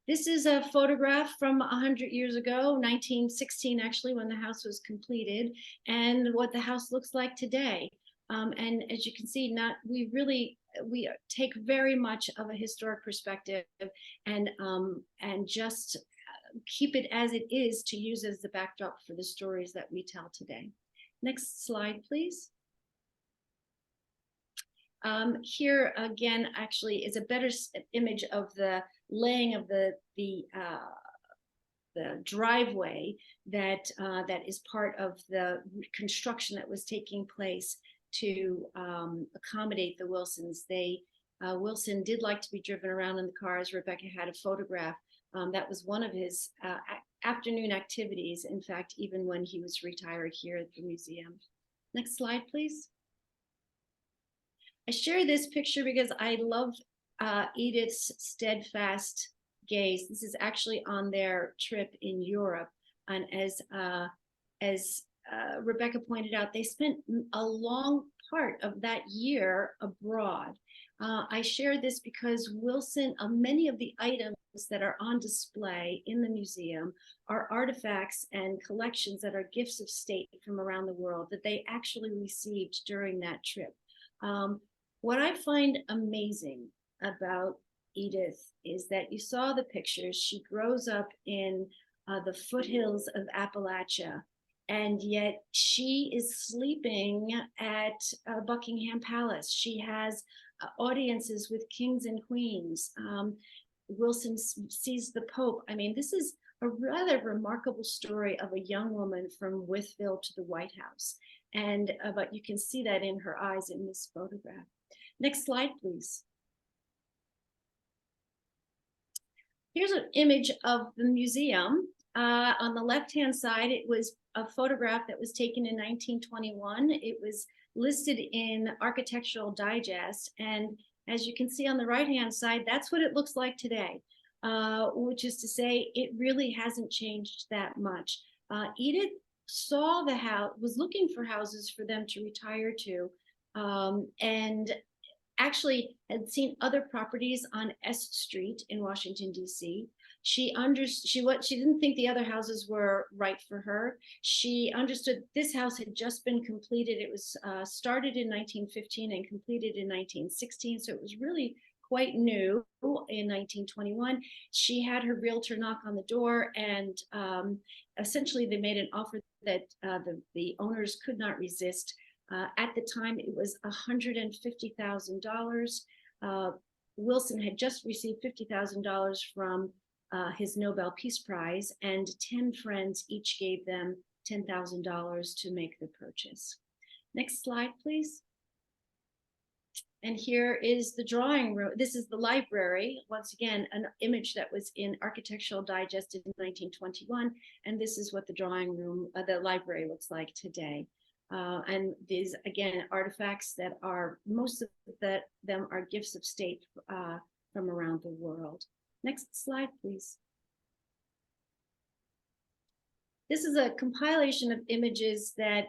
This is a photograph from 100 years ago, 1916, actually, when the house was completed, and what the house looks like today. And as you can see, we take very much of a historic perspective and just keep it as it is to use as the backdrop for the stories that we tell today. Next slide, please. Here again, actually, is a better image of the laying of the driveway that is part of the construction that was taking place to accommodate the Wilsons. Wilson did like to be driven around in the cars. Rebecca had a photograph. That was one of his afternoon activities, in fact, even when he was retired here at the museum. Next slide, please. I share this picture because I love Edith's steadfast gaze. This is actually on their trip in Europe. And as Rebecca pointed out, they spent a long part of that year abroad. I share this because Wilson, many of the items that are on display in the museum are artifacts and collections that are gifts of state from around the world that they actually received during that trip. What I find amazing about Edith is that you saw the pictures. She grows up in the foothills of Appalachia, and yet she is sleeping at Buckingham Palace. She has audiences with kings and queens. Wilson sees the Pope. I mean, this is a rather remarkable story of a young woman from Wytheville to the White House. And but you can see that in her eyes in this photograph. Next slide, please. Here's an image of the museum. On the left-hand side, it was a photograph that was taken in 1921. It was listed in Architectural Digest. And as you can see on the right-hand side, that's what it looks like today, which is to say it really hasn't changed that much. Edith saw the house, was looking for houses for them to retire to, and actually had seen other properties on S Street in Washington, D.C. She didn't think the other houses were right for her. She understood this house had just been completed. It was started in 1915 and completed in 1916. So it was really quite new in 1921. She had her realtor knock on the door, and essentially they made an offer that the owners could not resist. At the time, it was $150,000. Wilson had just received $50,000 from his Nobel Peace Prize, and 10 friends each gave them $10,000 to make the purchase. Next slide, please. And here is the drawing room. This is the library. Once again, an image that was in Architectural Digest in 1921. And this is what the drawing room, the library looks like today. And these, again, artifacts that are, most of them are gifts of state from around the world. Next slide, please. This is a compilation of images that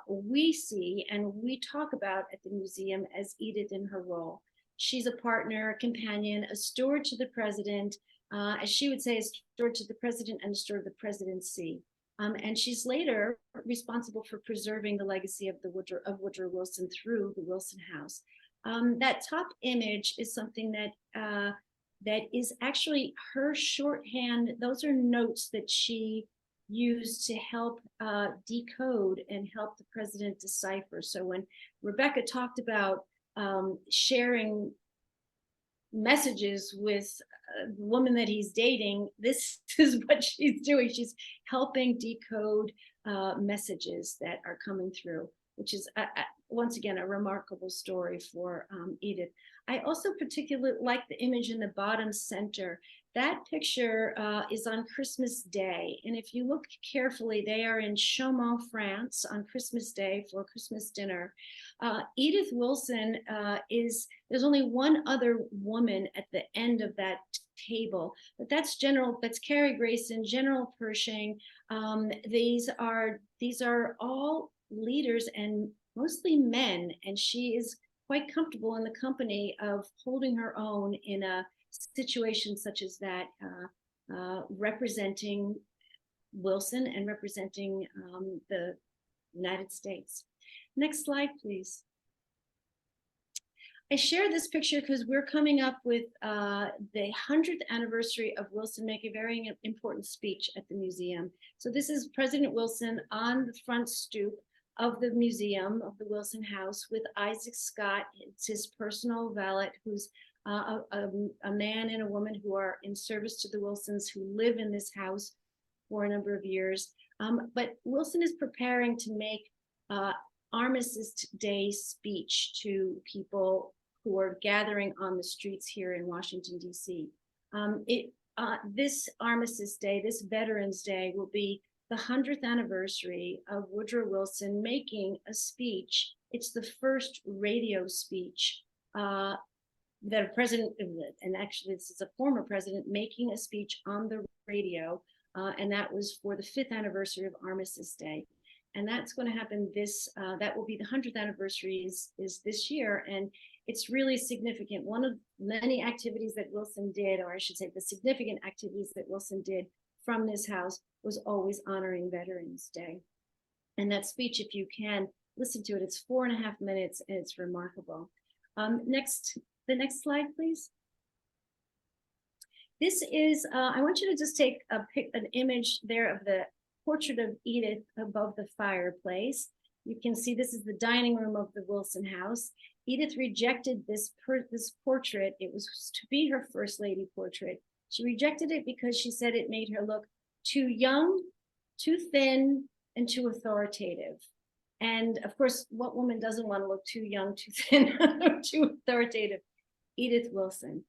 we see and we talk about at the museum as Edith in her role. She's a partner, a companion, a steward to the president, as she would say, a steward to the president and a steward of the presidency. And she's later responsible for preserving the legacy of Woodrow Wilson through the Wilson House. That top image is something that that is actually her shorthand. Those are notes that she used to help decode and help the president decipher. So when Rebecca talked about sharing messages with the woman that he's dating, this is what she's doing. She's helping decode messages that are coming through, which is once again a remarkable story for Edith. I also particularly like the image in the bottom center. That picture is on Christmas Day, and if you look carefully, they are in Chaumont, France on Christmas Day for Christmas dinner. Edith Wilson there's only one other woman at the end of that table, but that's Carrie Grayson, General Pershing. These are all leaders and mostly men, and she is quite comfortable in the company of holding her own in a situation such as that, representing Wilson and representing the United States. Next slide, please. I share this picture because we're coming up with the 100th anniversary of Wilson making a very important speech at the museum. So this is President Wilson on the front stoop of the museum of the Wilson House with Isaac Scott. It's his personal valet, who's a man and a woman who are in service to the Wilsons, who live in this house for a number of years. But Wilson is preparing to make Armistice Day speech to people who are gathering on the streets here in Washington, D.C. This Armistice Day, this Veterans Day, will be the 100th anniversary of Woodrow Wilson making a speech. It's the first radio speech that a president, and actually this is a former president, making a speech on the radio, and that was for the 5th anniversary of Armistice Day. And that's going to happen that will be the 100th anniversary is this year. And it's really significant. One of many activities that Wilson did, or I should say the significant activities that Wilson did from this house, was always honoring Veterans Day. And that speech, if you can listen to it, it's 4.5 minutes and it's remarkable. The next slide, please. This is, I want you to just take an image there of the portrait of Edith above the fireplace. You can see this is the dining room of the Wilson house. Edith rejected this portrait. It was to be her first lady portrait. She rejected it because she said it made her look too young, too thin, and too authoritative. And of course, what woman doesn't want to look too young, too thin, or too authoritative? Edith Wilson.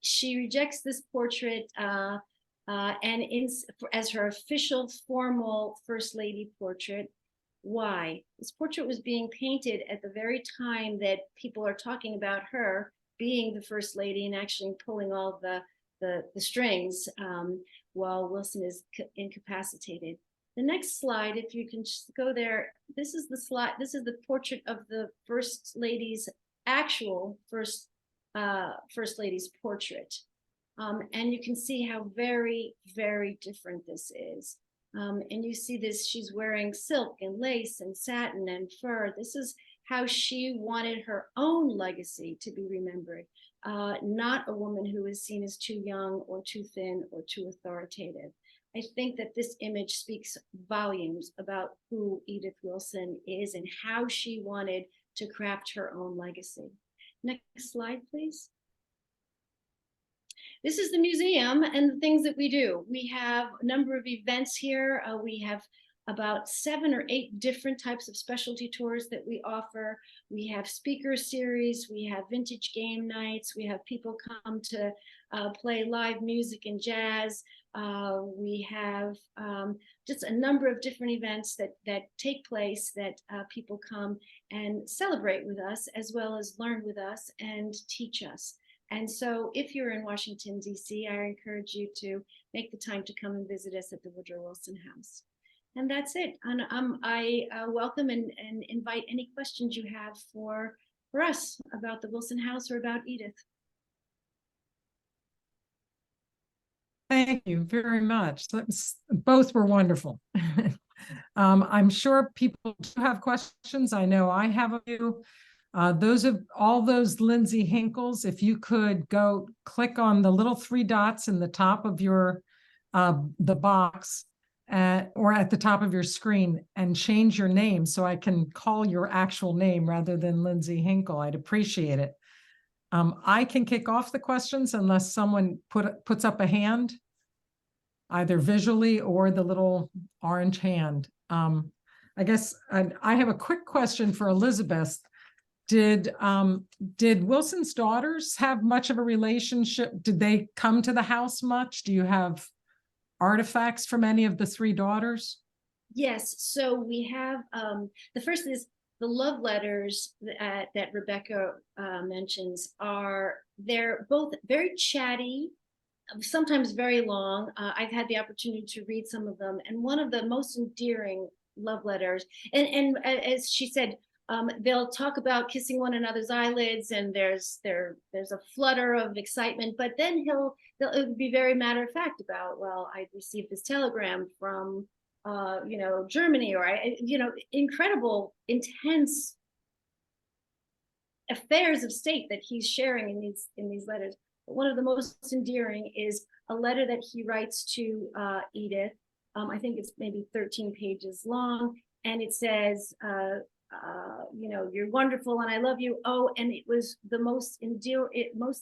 She rejects this portrait as her official formal First Lady portrait. Why? This portrait was being painted at the very time that people are talking about her being the First Lady and actually pulling all the strings while Wilson is incapacitated. The next slide, if you can just go there, this is the slide. This is the portrait of the First Lady's actual First Lady's portrait. And you can see how very, very different this is. And you see this, she's wearing silk and lace and satin and fur. This is how she wanted her own legacy to be remembered. Not a woman who is seen as too young or too thin or too authoritative. I think that this image speaks volumes about who Edith Wilson is and how she wanted to craft her own legacy. Next slide, please. This is the museum and the things that we do. We have a number of events here. We have about 7 or 8 different types of specialty tours that we offer. We have speaker series, we have vintage game nights, we have people come to play live music and jazz. We have just a number of different events that take place that people come and celebrate with us, as well as learn with us and teach us. And so if you're in Washington, D.C., I encourage you to make the time to come and visit us at the Woodrow Wilson House. And that's it. And I welcome and invite any questions you have for us about the Wilson House or about Edith. Thank you very much. Both were wonderful. I'm sure people do have questions. I know I have a few. All those Lindsay Hinkles, if you could go click on the little 3 dots in the top of your the box or at the top of your screen and change your name so I can call your actual name rather than Lindsay Hinkle. I'd appreciate it. I can kick off the questions unless someone puts up a hand, either visually or the little orange hand. I guess I have a quick question for Elizabeth. Did Wilson's daughters have much of a relationship? Did they come to the house much? Do you have artifacts from any of the 3 daughters? Yes, so we have, the first is the love letters that Rebecca mentions they're both very chatty, sometimes very long. I've had the opportunity to read some of them, and one of the most endearing love letters, and as she said, they'll talk about kissing one another's eyelids, and there's a flutter of excitement, but then it'll be very matter of fact about, well, I received this telegram from Germany, or incredible, intense affairs of state that he's sharing in these letters. But one of the most endearing is a letter that he writes to Edith. I think it's maybe 13 pages long, and it says, you're wonderful and I love you. Oh, and it was the most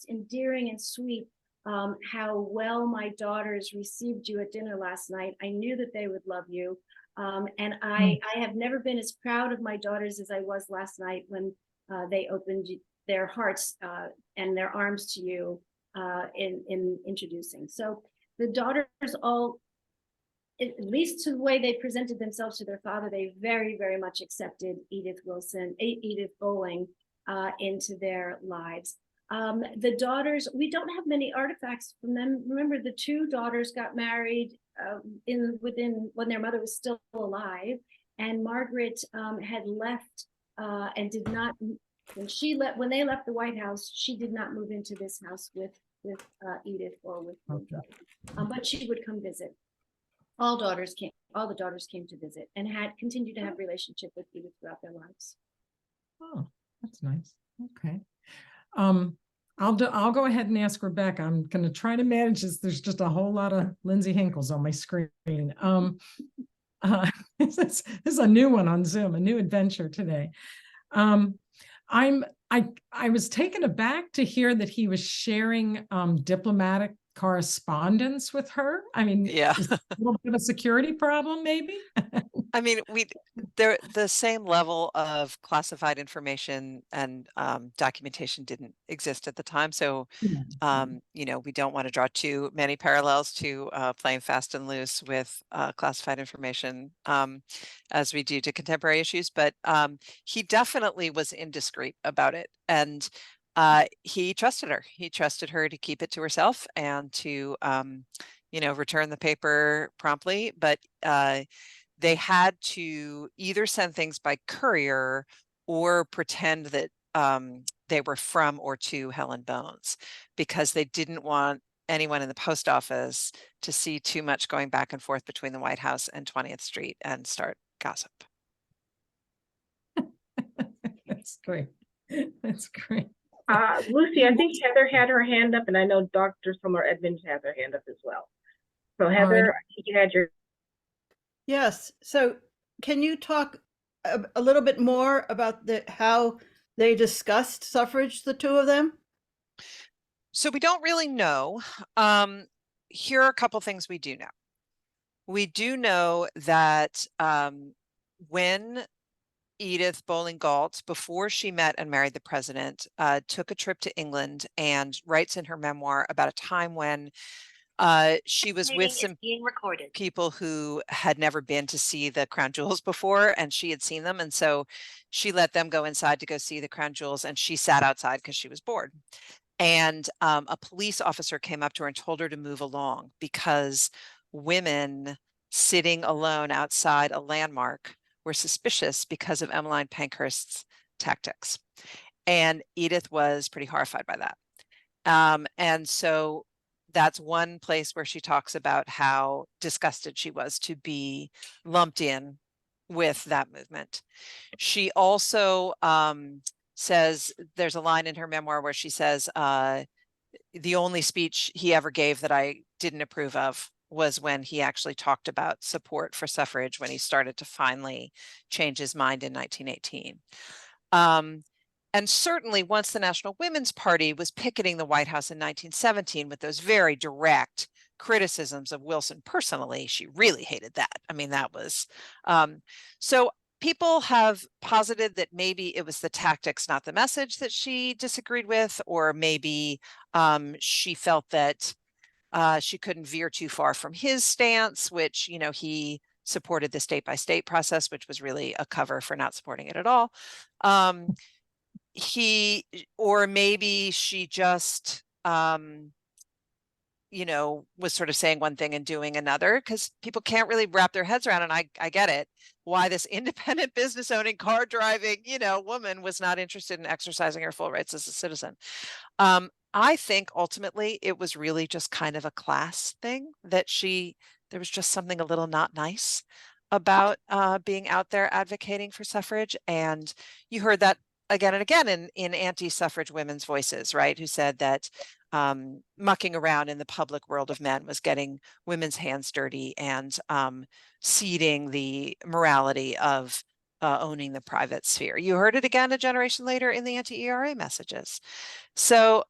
endearing and sweet how well my daughters received you at dinner last night. I knew that they would love you. And I have never been as proud of my daughters as I was last night when they opened their hearts and their arms to you in introducing. So the daughters all, at least to the way they presented themselves to their father, they very, very much accepted Edith Bolling into their lives. The daughters, we don't have many artifacts from them. Remember, the 2 daughters got married when their mother was still alive, and Margaret had left and did not. When they left the White House, she did not move into this house with Edith or with Woodrow, but she would come visit. All the daughters came to visit and had continued to have relationship with Edith throughout their lives. Oh, that's nice. Okay. I'll go ahead and ask Rebecca. I'm going to try to manage this. There's just a whole lot of Lindsay Hinkles on my screen. This is a new one on Zoom, a new adventure today. I was taken aback to hear that he was sharing diplomatic correspondence with her. I mean, Yeah. is it a little bit of a security problem, maybe? I mean, the same level of classified information and documentation didn't exist at the time. So, you know, we don't want to draw too many parallels to playing fast and loose with classified information as we do to contemporary issues. But he definitely was indiscreet about it. And he trusted her. He trusted her to keep it to herself and to, you know, return the paper promptly. But they had to either send things by courier or pretend that they were from or to Helen Bones, because they didn't want anyone in the post office to see too much going back and forth between the White House and 20th Street and start gossip. That's great. That's great. Lucy, I think Heather had her hand up, and I know Dr. Summer Edmonds has her hand up as well. So Heather, I think you had your. Yes. So can you talk a little bit more about how they discussed suffrage, the two of them? So we don't really know. Here are a couple things we do know. We do know that when Edith Bolling Galt, before she met and married the president, took a trip to England and writes in her memoir about a time when she was with some people who had never been to see the crown jewels before, and she had seen them. And so she let them go inside to go see the crown jewels, and she sat outside because she was bored. And a police officer came up to her and told her to move along because women sitting alone outside a landmark were suspicious because of Emmeline Pankhurst's tactics. And Edith was pretty horrified by that. And so that's one place where she talks about how disgusted she was to be lumped in with that movement. She also says, there's a line in her memoir where she says, the only speech he ever gave that I didn't approve of was when he actually talked about support for suffrage when he started to finally change his mind in 1918. And certainly once the National Women's Party was picketing the White House in 1917 with those very direct criticisms of Wilson personally, she really hated that. I mean, that was, so people have posited that maybe it was the tactics, not the message, that she disagreed with, or maybe she felt that she couldn't veer too far from his stance, which, you know, he supported the state by state process, which was really a cover for not supporting it at all. Or maybe she just, you know, was sort of saying one thing and doing another, because people can't really wrap their heads around, and I get it, why this independent business owning, car driving, you know, woman was not interested in exercising her full rights as a citizen. I think ultimately it was really just kind of a class thing that there was just something a little not nice about being out there advocating for suffrage. And you heard that again and again in anti-suffrage women's voices, right? Who said that mucking around in the public world of men was getting women's hands dirty and ceding the morality of owning the private sphere. You heard it again a generation later in the anti-ERA messages. So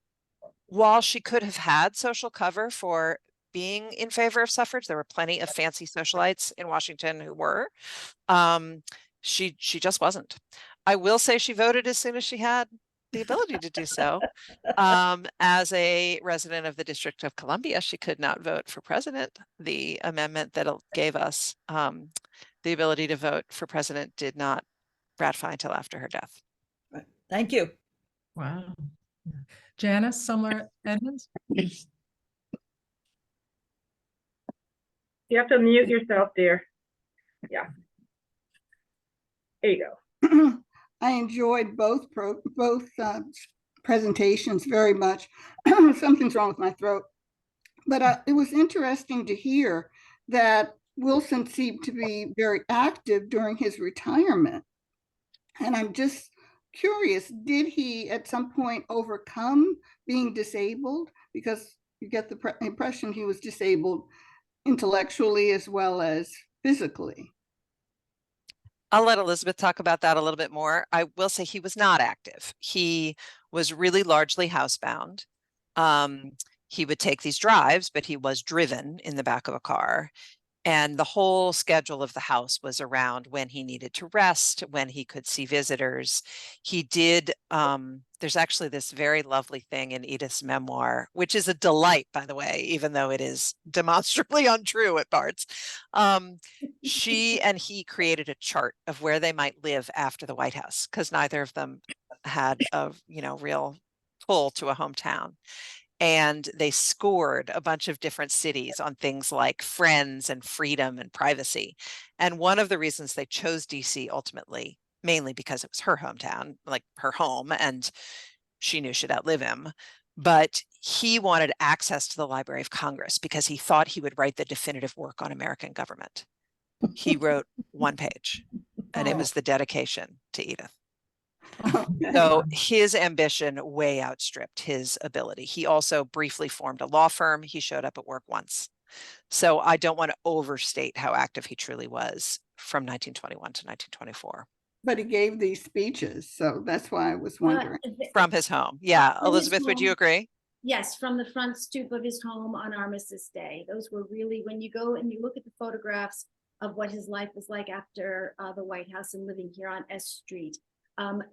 while she could have had social cover for being in favor of suffrage, there were plenty of fancy socialites in Washington who were. She just wasn't. I will say she voted as soon as she had the ability to do so. As a resident of the District of Columbia, she could not vote for president. The amendment that gave us the ability to vote for president did not ratify until after her death. Thank you. Wow. Janice Summer Edmonds? You have to mute yourself, dear. Yeah. There you go. I enjoyed both presentations very much. Something's wrong with my throat. But it was interesting to hear that Wilson seemed to be very active during his retirement. And I'm just curious, did he at some point overcome being disabled? Because you get the impression he was disabled intellectually as well as physically. I'll let Elizabeth talk about that a little bit more. I will say he was not active. He was really largely housebound. He would take these drives, but he was driven in the back of a car. And the whole schedule of the house was around when he needed to rest, when he could see visitors. He did, there's actually this very lovely thing in Edith's memoir, which is a delight, by the way, even though it is demonstrably untrue at parts. She and he created a chart of where they might live after the White House, because neither of them had a, real pull to a hometown. And they scored a bunch of different cities on things like friends and freedom and privacy. And one of the reasons they chose DC ultimately, mainly because it was her hometown, like her home, and she knew she'd outlive him. But he wanted access to the Library of Congress because he thought he would write the definitive work on American government. He wrote one page, and it was the dedication to Edith. So his ambition way outstripped his ability. He also briefly formed a law firm. He showed up at work once. So I don't want to overstate how active he truly was from 1921 to 1924. But he gave these speeches, so that's why I was wondering. From his home. Yeah. Elizabeth, would you agree? Yes, from the front stoop of his home on Armistice Day. Those were really, when you go and you look at the photographs of what his life was like after the White House and living here on S Street.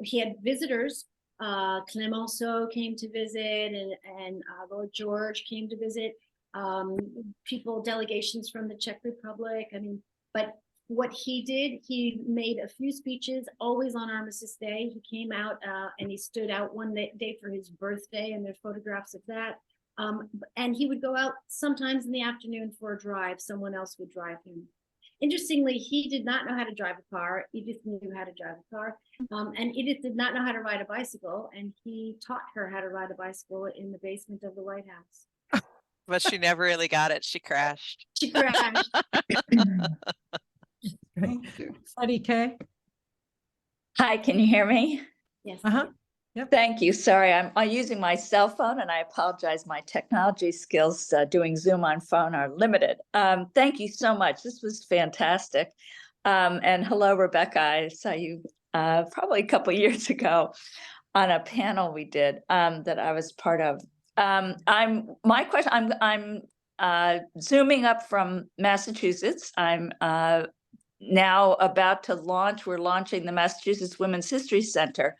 He had visitors. Clemenceau came to visit, and Lord George came to visit. Delegations from the Czech Republic. But what he did, he made a few speeches, always on Armistice Day. He came out and he stood out one day for his birthday, and there's photographs of that. And he would go out sometimes in the afternoon for a drive. Someone else would drive him. Interestingly, he did not know how to drive a car. Edith knew how to drive a car. And Edith did not know how to ride a bicycle. And he taught her how to ride a bicycle in the basement of the White House. But she never really got it. She crashed. She crashed. Freddie K. Hi, can you hear me? Yes. Yep. Thank you. Sorry, I'm using my cell phone, and I apologize. My technology skills doing Zoom on phone are limited. Thank you so much. This was fantastic. And hello, Rebecca. I saw you probably a couple years ago on a panel we did that I was part of. I'm zooming up from Massachusetts. I'm now about to launch. We're launching the Massachusetts Women's History Center.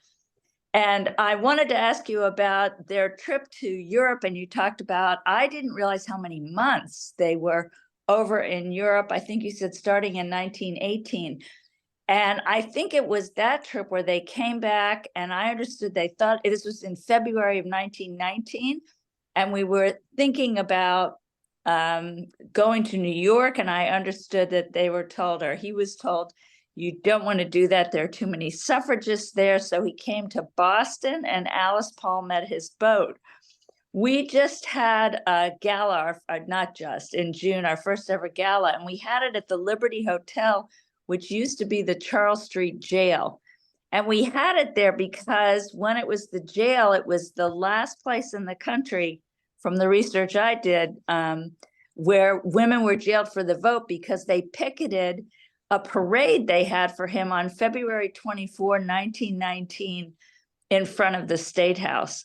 And I wanted to ask you about their trip to Europe. And you talked about, I didn't realize how many months they were over in Europe. I think you said starting in 1918. And I think it was that trip where they came back, and I understood they thought this was in February of 1919. And we were thinking about going to New York. And I understood that they were told, or he was told, you don't want to do that. There are too many suffragists there. So he came to Boston, and Alice Paul met his boat. We just had a gala, not just, in June, our first ever gala, and we had it at the Liberty Hotel, which used to be the Charles Street Jail. And we had it there because when it was the jail, it was the last place in the country, from the research I did, where women were jailed for the vote, because they picketed a parade they had for him on February 24, 1919, in front of the State House.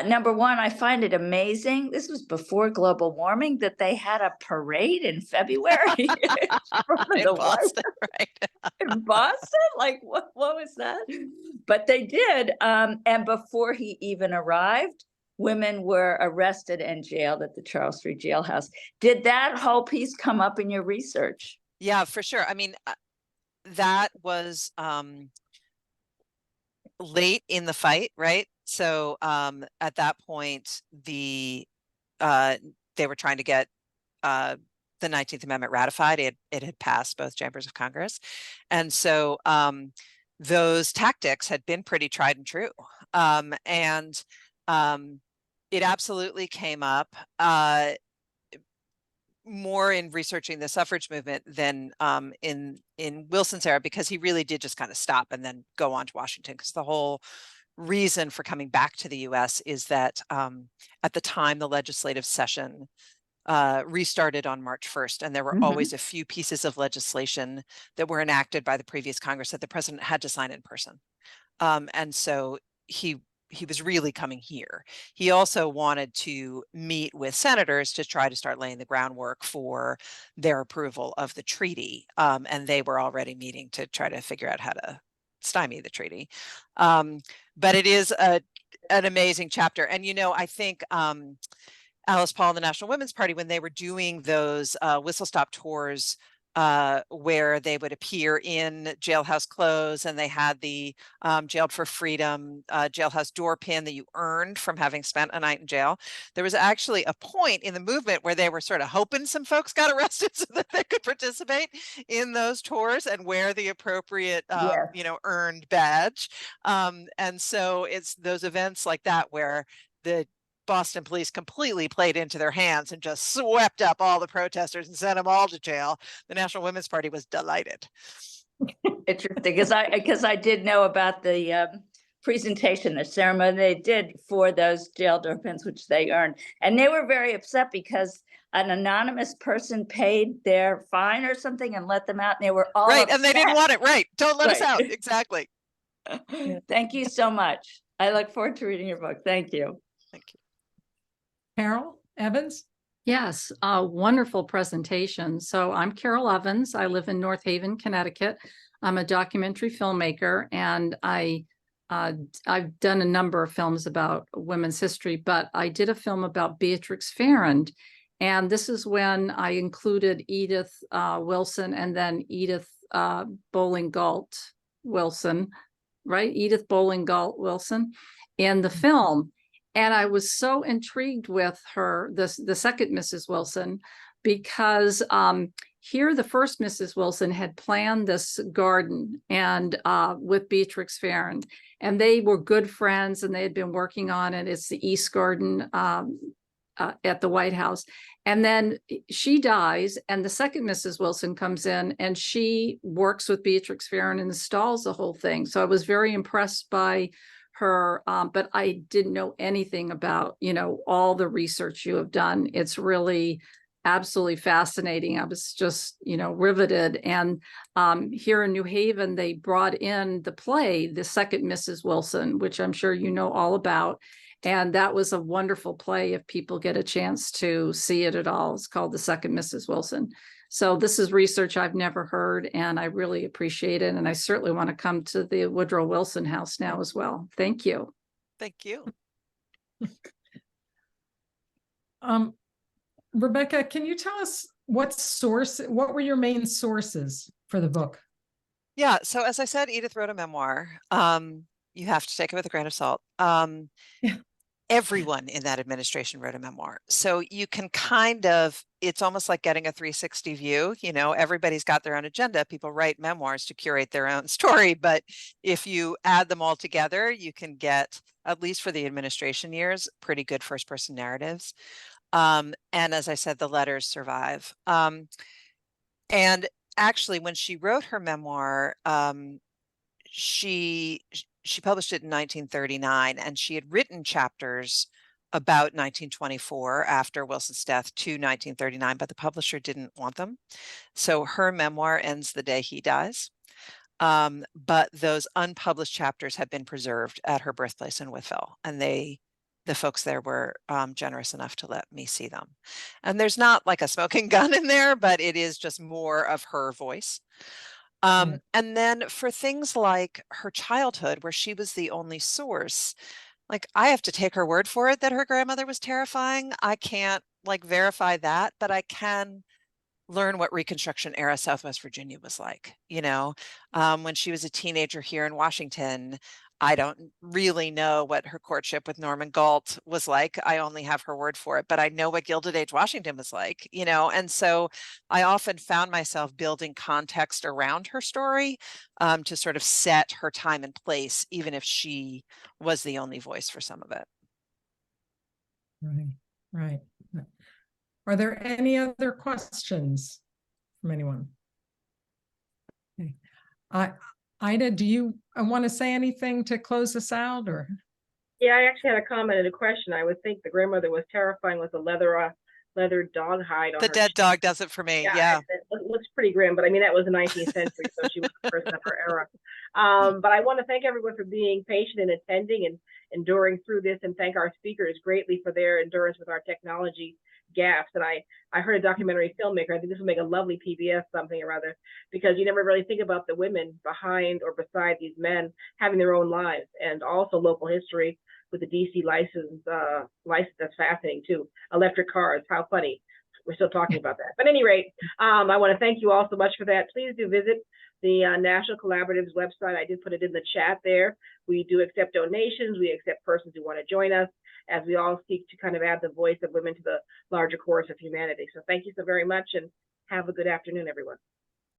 Number one, I find it amazing. This was before global warming, that they had a parade in February. In Boston, right? In Boston? Like, what was that? But they did. And before he even arrived, women were arrested and jailed at the Charles Street Jailhouse. Did that whole piece come up in your research? Yeah, for sure. I mean, that was late in the fight, right? So at that point, they were trying to get the 19th Amendment ratified. It had passed both chambers of Congress. And so those tactics had been pretty tried and true. It absolutely came up more in researching the suffrage movement than in Wilson's era, because he really did just kind of stop and then go on to Washington, because the whole reason for coming back to the US is that at the time the legislative session restarted on March 1st, and there were always a few pieces of legislation that were enacted by the previous Congress that the president had to sign in person. And so he was really coming here. He also wanted to meet with senators to try to start laying the groundwork for their approval of the treaty. And they were already meeting to try to figure out how to stymie the treaty. But it is an amazing chapter. And, you know, I think Alice Paul and the National Women's Party, when they were doing those whistle stop tours where they would appear in jailhouse clothes, and they had the Jailed for Freedom jailhouse door pin that you earned from having spent a night in jail. There was actually a point in the movement where they were sort of hoping some folks got arrested so that they could participate in those tours and wear the appropriate, you know, earned badge. And so it's those events like that where the Boston police completely played into their hands and just swept up all the protesters and sent them all to jail. The National Women's Party was delighted. Interesting, because I did know about the presentation, the ceremony they did for those jail door pins, which they earned, and they were very upset because an anonymous person paid their fine or something and let them out, and they were all right, upset. and they didn't want it. Right, don't let us out. Exactly. Thank you so much. I look forward to reading your book. Thank you. Thank you. Carol Evans? Yes, a wonderful presentation. So I'm Carol Evans. I live in North Haven, Connecticut. I'm a documentary filmmaker, and I've done a number of films about women's history, but I did a film about Beatrix Farrand. And this is when I included Edith Wilson and then Edith Bolling Galt Wilson, right? Edith Bolling Galt Wilson in the film. And I was so intrigued with her, the second Mrs. Wilson, because here the first Mrs. Wilson had planned this garden and with Beatrix Farrand, and they were good friends and they had been working on it. It's the East Garden at the White House. And then she dies, and the second Mrs. Wilson comes in and she works with Beatrix Farrand and installs the whole thing. So I was very impressed by her, but I didn't know anything about, you know, all the research you have done. It's really absolutely fascinating. I was just, you know, riveted. And here in New Haven, they brought in the play, The Second Mrs. Wilson, which I'm sure you know all about. And that was a wonderful play if people get a chance to see it at all. It's called The Second Mrs. Wilson. So this is research I've never heard, and I really appreciate it. And I certainly want to come to the Woodrow Wilson House now as well. Thank you. Thank you. Rebecca, can you tell us what were your main sources for the book? Yeah, so as I said, Edith wrote a memoir. You have to take it with a grain of salt. Everyone in that administration wrote a memoir. So you can kind of, it's almost like getting a 360 view. You know, everybody's got their own agenda. People write memoirs to curate their own story. But if you add them all together, you can get, at least for the administration years, pretty good first-person narratives. And as I said, the letters survive. And actually, when she wrote her memoir, she published it in 1939, and she had written chapters about 1924 after Wilson's death to 1939, but the publisher didn't want them. So her memoir ends the day he dies. But those unpublished chapters have been preserved at her birthplace in Wytheville, and the folks there were generous enough to let me see them. And there's not like a smoking gun in there, but it is just more of her voice. And then for things like her childhood, where she was the only source, like I have to take her word for it that her grandmother was terrifying. I can't like verify that, but I can learn what Reconstruction era Southwest Virginia was like. You know, when she was a teenager here in Washington, I don't really know what her courtship with Norman Galt was like. I only have her word for it, but I know what Gilded Age Washington was like, you know, and so I often found myself building context around her story to sort of set her time and place, even if she was the only voice for some of it. Right, right. Are there any other questions from anyone? Okay. Ida, do you want to say anything to close us out, or? Yeah, I actually had a comment and a question. I would think the grandmother was terrifying with a leather dog hide on The her dead chin. dog does it for me. Yeah. It looks pretty grim, but I mean, that was the 19th century, so she was the person of her era. But I want to thank everyone for being patient and attending and enduring through this, and thank our speakers greatly for their endurance with our technology gaps. And I heard a documentary filmmaker, I think this will make a lovely PBS something or other, because you never really think about the women behind or beside these men having their own lives, and also local history with the DC license, that's fascinating too. Electric cars, how funny. We're still talking about that. But at any rate, I want to thank you all so much for that. Please do visit the National Collaborative's website. I did put it in the chat there. We do accept donations. We accept persons who want to join us, as we all seek to kind of add the voice of women to the larger chorus of humanity. So thank you so very much, and have a good afternoon, everyone.